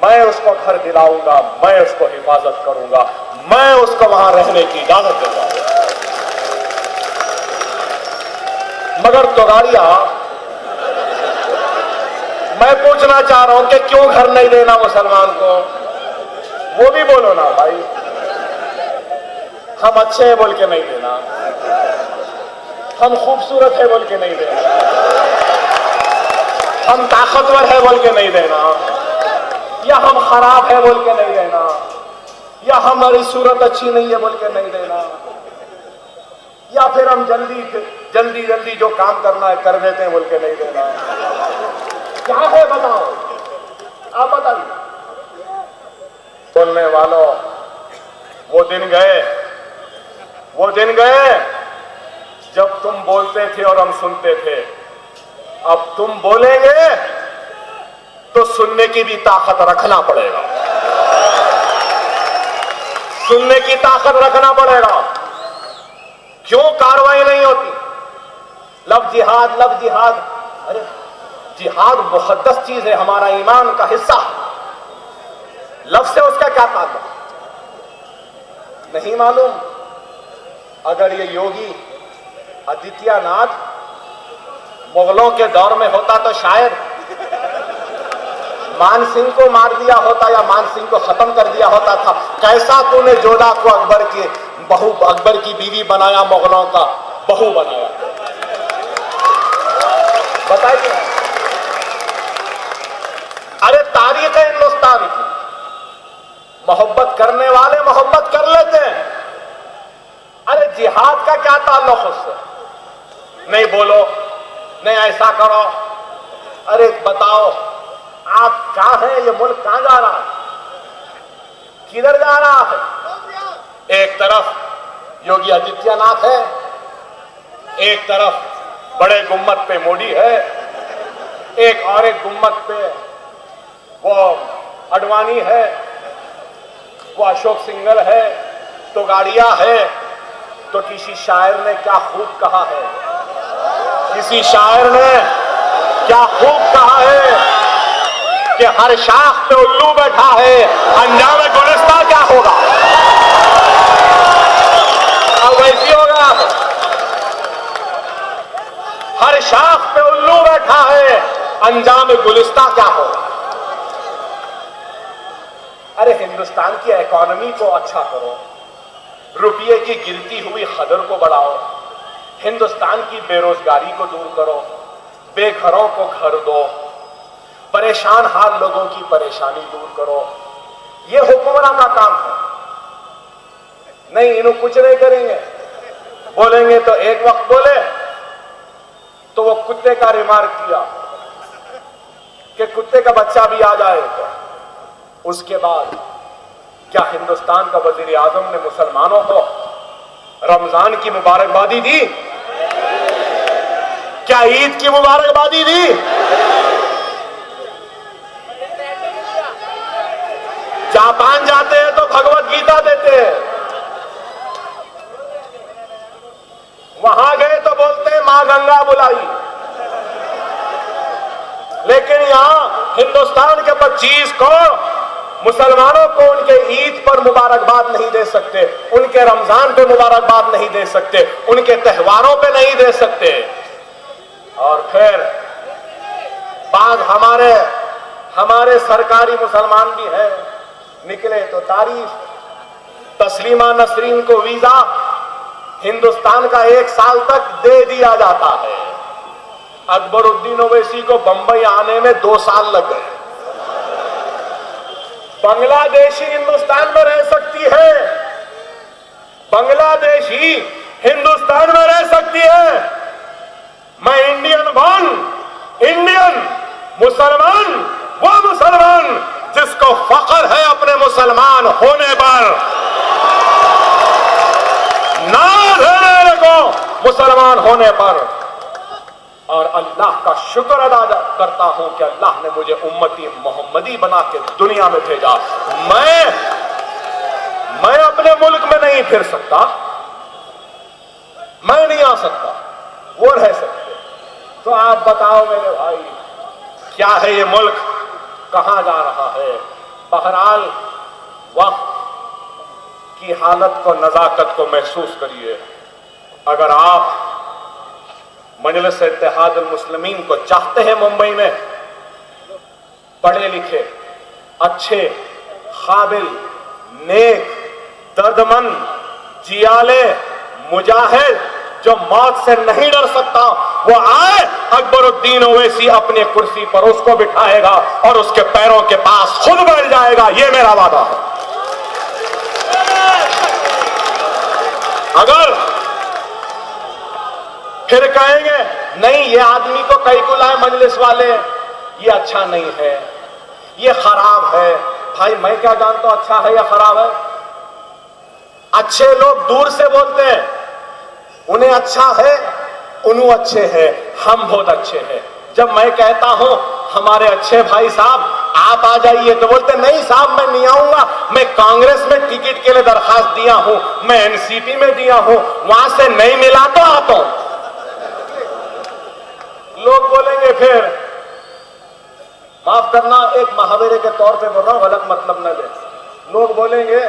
मैं उसको घर दिलाऊंगा, मैं उसको हिफाजत करूंगा, मैं उसको वहां रहने की इजाजत दूंगा। मगर तोगाड़िया, मैं पूछना चाह रहा हूं कि क्यों घर नहीं देना मुसलमान को? वो भी बोलो ना भाई, हम अच्छे हैं बोल के नहीं देना, हम खूबसूरत है बोल के नहीं देना, हम ताकतवर है बोल के नहीं देना, या हम खराब है बोल के नहीं देना, या हमारी सूरत अच्छी नहीं है बोल के नहीं देना, या फिर हम जल्दी जल्दी जो काम करना है कर देते हैं बोल के नहीं देना। क्या है बताओ, आप बताइए। बोलने वालों, वो दिन गए जब तुम बोलते थे और हम सुनते थे। अब तुम बोलेंगे तो सुनने की भी ताकत रखना पड़ेगा, सुनने की ताकत रखना पड़ेगा। क्यों कार्रवाई नहीं होती? लफ्ज जिहाद, अरे जिहाद मुकद्दस चीज है, हमारा ईमान का हिस्सा। लफ्ज से उसका क्या ताल्लुक? नहीं मालूम? अगर ये योगी आदित्यनाथ मुगलों के दौर में होता तो शायद मान सिंह को मार दिया होता या मान सिंह को खत्म कर दिया होता था। कैसा तूने जोधा को अकबर की बीवी बनाया, मुगलों का बहू बनाया, बताइए। अरे तारीख है हिंदुस्तान की, मोहब्बत करने वाले मोहब्बत कर लेते हैं। अरे जिहाद का क्या ताल्लुक उससे? नहीं बोलो, नहीं ऐसा करो। अरे बताओ आप कहां हैं? ये मुल्क कहां जा रहा है? किधर जा रहा है? एक तरफ योगी आदित्यनाथ है, एक तरफ बड़े गुम्मत पे मोदी है, एक और एक गुम्मत पे वो अडवाणी है, वो अशोक सिंघल है, तो गाड़िया है। तो किसी शायर ने क्या खूब कहा है, किसी शायर ने क्या खूब कहा है कि हर शाख पे उल्लू बैठा है, अंजाम गुलिस्तां क्या होगा? अब वैसी होगा, हर शाख पे उल्लू बैठा है, अंजाम गुलिस्तां क्या होगा? अरे हिंदुस्तान की इकोनॉमी को अच्छा करो, रुपये की गिरती हुई कदर को बढ़ाओ, हिंदुस्तान की बेरोजगारी को दूर करो, बेघरों को घर दो, परेशान हाल लोगों की परेशानी दूर करो। ये हुक्मरान का काम है। नहीं, इन्हों कुछ नहीं करेंगे। बोलेंगे तो एक वक्त बोले तो वो कुत्ते का रिमार्क किया कि कुत्ते का बच्चा भी आ जाए तो उसके बाद क्या हिंदुस्तान का वजीर आजम ने मुसलमानों को रमजान की मुबारकबादी दी? क्या ईद की मुबारकबादी दी? जापान जाते हैं तो भगवत गीता देते हैं, वहां गए तो बोलते हैं मां गंगा बुलाई। लेकिन यहां हिंदुस्तान के 25 करोड़ मुसलमानों को उनके ईद पर मुबारकबाद नहीं दे सकते, उनके रमजान पे मुबारकबाद नहीं दे सकते, उनके त्योहारों पे नहीं दे सकते। और फिर बाद हमारे सरकारी मुसलमान भी हैं, निकले तो तारीफ। तस्लीमा नसरीन को वीजा हिंदुस्तान का 1 साल तक दे दिया जाता है। अकबरुद्दीन ओवैसी को बंबई आने में 2 साल लग गए। बांग्लादेशी हिंदुस्तान में रह सकती है, बांग्लादेशी हिंदुस्तान में रह सकती है। मैं इंडियन बॉर्न, इंडियन मुसलमान, वो मुसलमान जिसको फख्र है अपने मुसलमान होने पर, नाज है मेरे को मुसलमान होने पर। और अल्लाह का शुक्र अदा करता हूं कि अल्लाह ने मुझे उम्मती मोहम्मदी बना के दुनिया में भेजा। मैं अपने मुल्क में नहीं फिर सकता, मैं नहीं आ सकता, वो रह सकते। तो आप बताओ मेरे भाई, क्या है ये मुल्क, कहां जा रहा है? बहरहाल वक्त की हालत को, नजाकत को महसूस करिए। अगर आप मजलिस इत्तेहादुल मुस्लिमीन को चाहते हैं मुंबई में पढ़े लिखे, अच्छे, काबिल, नेक, दर्दमंद, जियाले, मुजाहिद, जो मौत से नहीं डर सकता, वो आए। अकबरुद्दीन ओवैसी अपनी कुर्सी पर उसको बिठाएगा और उसके पैरों के पास खुद बैठ जाएगा। ये मेरा वादा है। अगर फिर कहेंगे नहीं, ये आदमी को कई को लाए मजलिस वाले, ये अच्छा नहीं है, ये खराब है। भाई मैं क्या जानता हूं अच्छा है या खराब है? अच्छे लोग दूर से बोलते हैं, उन्हें अच्छा है, उन्हें अच्छे हैं, हम बहुत अच्छे हैं। जब मैं कहता हूं हमारे अच्छे भाई साहब आप आ जाइए, तो बोलते नहीं साहब मैं नहीं आऊंगा, मैं कांग्रेस में टिकट के लिए दरखास्त दिया हूं, मैं एनसीपी में दिया हूं, वहां से नहीं मिला तो आता हूं। लोग बोलेंगे फिर, माफ करना एक मुहावरे के तौर पे बोल रहा हूं, गलत मतलब न ले, लोग बोलेंगे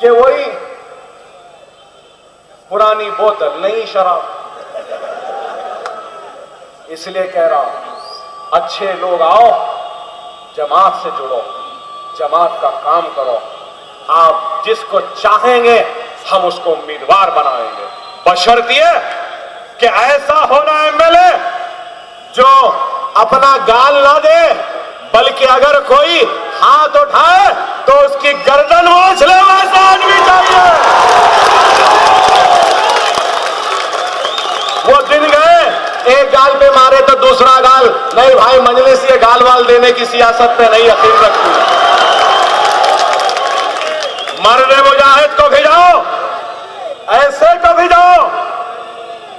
कि वही पुरानी बोतल नई शराब। इसलिए कह रहा हूं अच्छे लोग आओ, जमात से जुड़ो, जमात का काम करो। आप जिसको चाहेंगे हम उसको उम्मीदवार बनाएंगे, बशर्तिए कि ऐसा होना एमएलए जो अपना गाल ना दे, बल्कि अगर कोई हाथ उठाए तो उसकी गर्दन नोच ले, वैसा आदमी चाहिए। वो दिन गए, एक गाल पे मारे तो दूसरा गाल नहीं। भाई मजलिस ये गाल वाल देने की सियासत पे नहीं यकीन रखती। मर्द मुजाहिद को भिजाओ, ऐसे को भिजाओ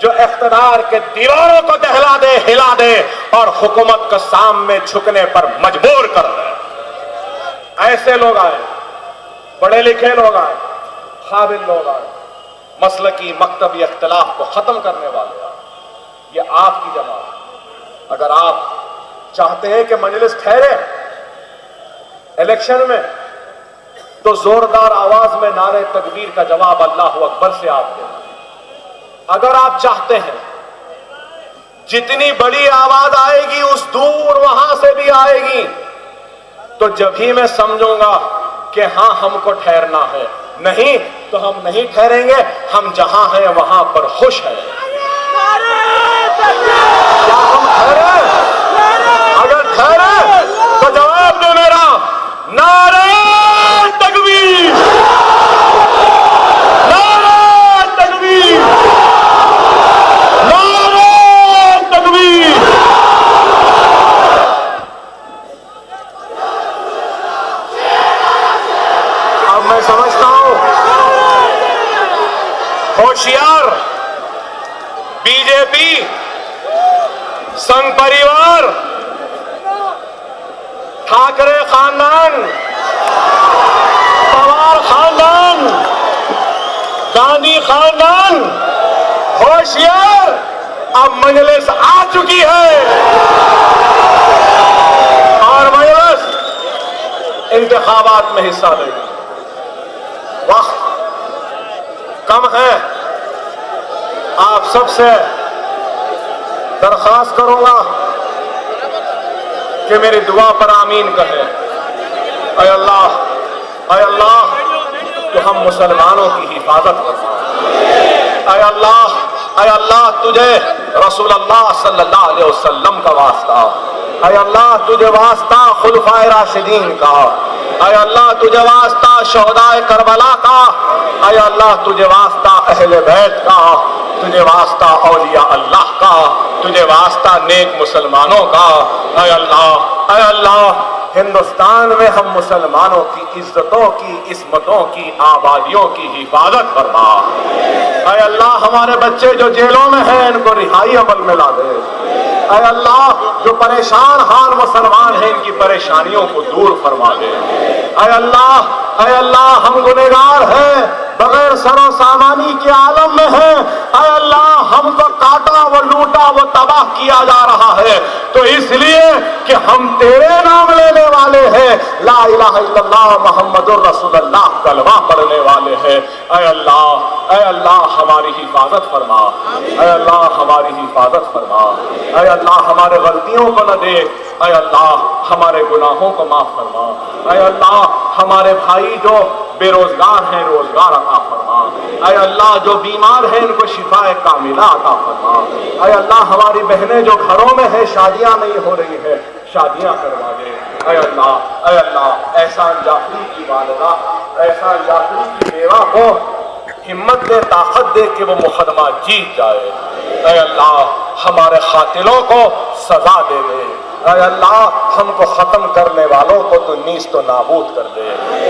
जो इख्तिदार के दीवारों को दहला दे, हिला दे और हुकूमत के सामने झुकने पर मजबूर कर दे। ऐसे लोग आए, पढ़े लिखे लोग आए, काबिल लोग आए, मसलकी मकतबी इख्तिलाफ को खत्म करने वाले आए। ये आपकी जमात। अगर आप चाहते हैं कि मजलिस ठहरे इलेक्शन में, तो जोरदार आवाज में नारे तकबीर का जवाब अल्लाहु अकबर से आप दें। अगर आप चाहते हैं जितनी बड़ी आवाज आएगी उस दूर वहां से भी आएगी, तो जब ही मैं समझूंगा कि हां हमको ठहरना है, नहीं तो हम नहीं ठहरेंगे। हम जहां हैं वहां पर खुश हैं। क्या हम ठहरे? खैर है तो जवाब दे मेरा, नारे तकबीर, नारे तकबीर, नारे तकबीर। अब मैं समझता हूं होशियार बीजेपी, संघ परिवार, ठाकरे खानदान, पवार खानदान, गांधी खानदान, होशियार अब मजलिस आ चुकी है और मजलिस इंतखाबात में हिस्सा लेगी। वक्त कम है, आप सबसे दरख्वास्त करूंगा कि मेरी दुआ पर आमीन कहें। ऐ अल्लाह, ऐ अल्लाह, तो हम मुसलमानों की हिफाजत कर। ऐ अल्लाह, ऐ अल्लाह, तुझे रसूल अल्लाह सल्लल्लाहु अलैहि वसल्लम का वास्ता, ऐ अल्लाह तुझे वास्ता खुलफाए राशिदीन का, ऐ अल्लाह तुझे वास्ता शोहदाए करबला का, ऐ अल्लाह तुझे वास्ता अहले बैत का, तुझे वास्ता औलिया अल्लाह का, तुझे वास्ता नेक मुसलमानों का। ऐ अल्लाह, ऐ अल्लाह, हिंदुस्तान में हम मुसलमानों की इज्जतों की, इस्मतों की, आबादियों की हिफाजत फरमा। ऐ अल्लाह, हमारे बच्चे जो जेलों में हैं इनको रिहाई अमल में ला दे। ऐ अल्लाह, जो परेशान हाल मुसलमान हैं इनकी परेशानियों को दूर फरमा दे। ऐ अल्लाह, ऐ अल्लाह, हम गुनहगार हैं, बगैर सरो सामानी के आलम में हैं। ऐ अल्लाह, हमको काटा, वो लूटा, वो तबाह किया जा रहा है, तो इसलिए कि हम तेरे नाम लेने वाले हैं, ला इलाहा इल्लल्लाह मुहम्मदुर रसूलुल्लाह कलमा पढ़ने वाले हैं। ऐ अल्लाह, ऐ अल्लाह, हमारी हिफाजत फरमा। ऐ अल्लाह, हमारी हिफाजत फरमा। ऐ अल्लाह, हमारे गलतियों को न देख। ऐ अल्लाह, हमारे गुनाहों को माफ फरमा। ऐ अल्लाह, हमारे भाई जो बेरोजगार हैं रोजगार अता फरमा। ऐ अल्लाह, जो बीमार हैं इनको शिफाए कामिला अता फरमा। ऐ अल्लाह, हमारी बहनें जो घरों में है शादियां नहीं हो रही है, शादियां करवा दे। ऐ अल्लाह, ऐ अल्लाह, एहसान जाफरी की वालिदा, एहसान जाफरी की बेवा को हिम्मत दे, ताकत दे कि वो मुकदमा जीत जाए। ऐ अल्लाह, हमारे खातिलों को सजा दे दे। ऐ अल्लाह, हमको खत्म करने वालों को तो नीस तो नाबूद कर दे,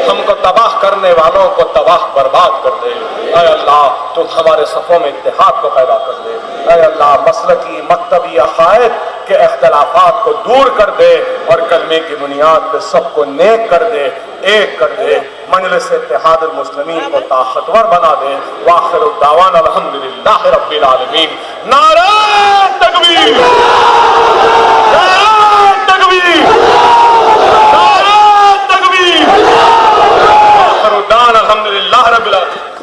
हमको तबाह करने वालों को तबाह बर्बाद कर दे। ऐ अल्लाह, तुम हमारे सफ़ों में इत्तेहाद को पैदा कर दे। ऐ अल्लाह, मसलकी मकतबी अकायद के इख्तिलाफात को दूर कर दे और कलमे की बुनियाद पे सबको नेक कर दे, एक कर दे। मजलिस इत्तेहादुल मुस्लिमीन को ताकतवर बना दे। वाखिरु दावाना अल्हम्दुलिल्लाहि रब्बिल आलमीन। नारे तकबीर।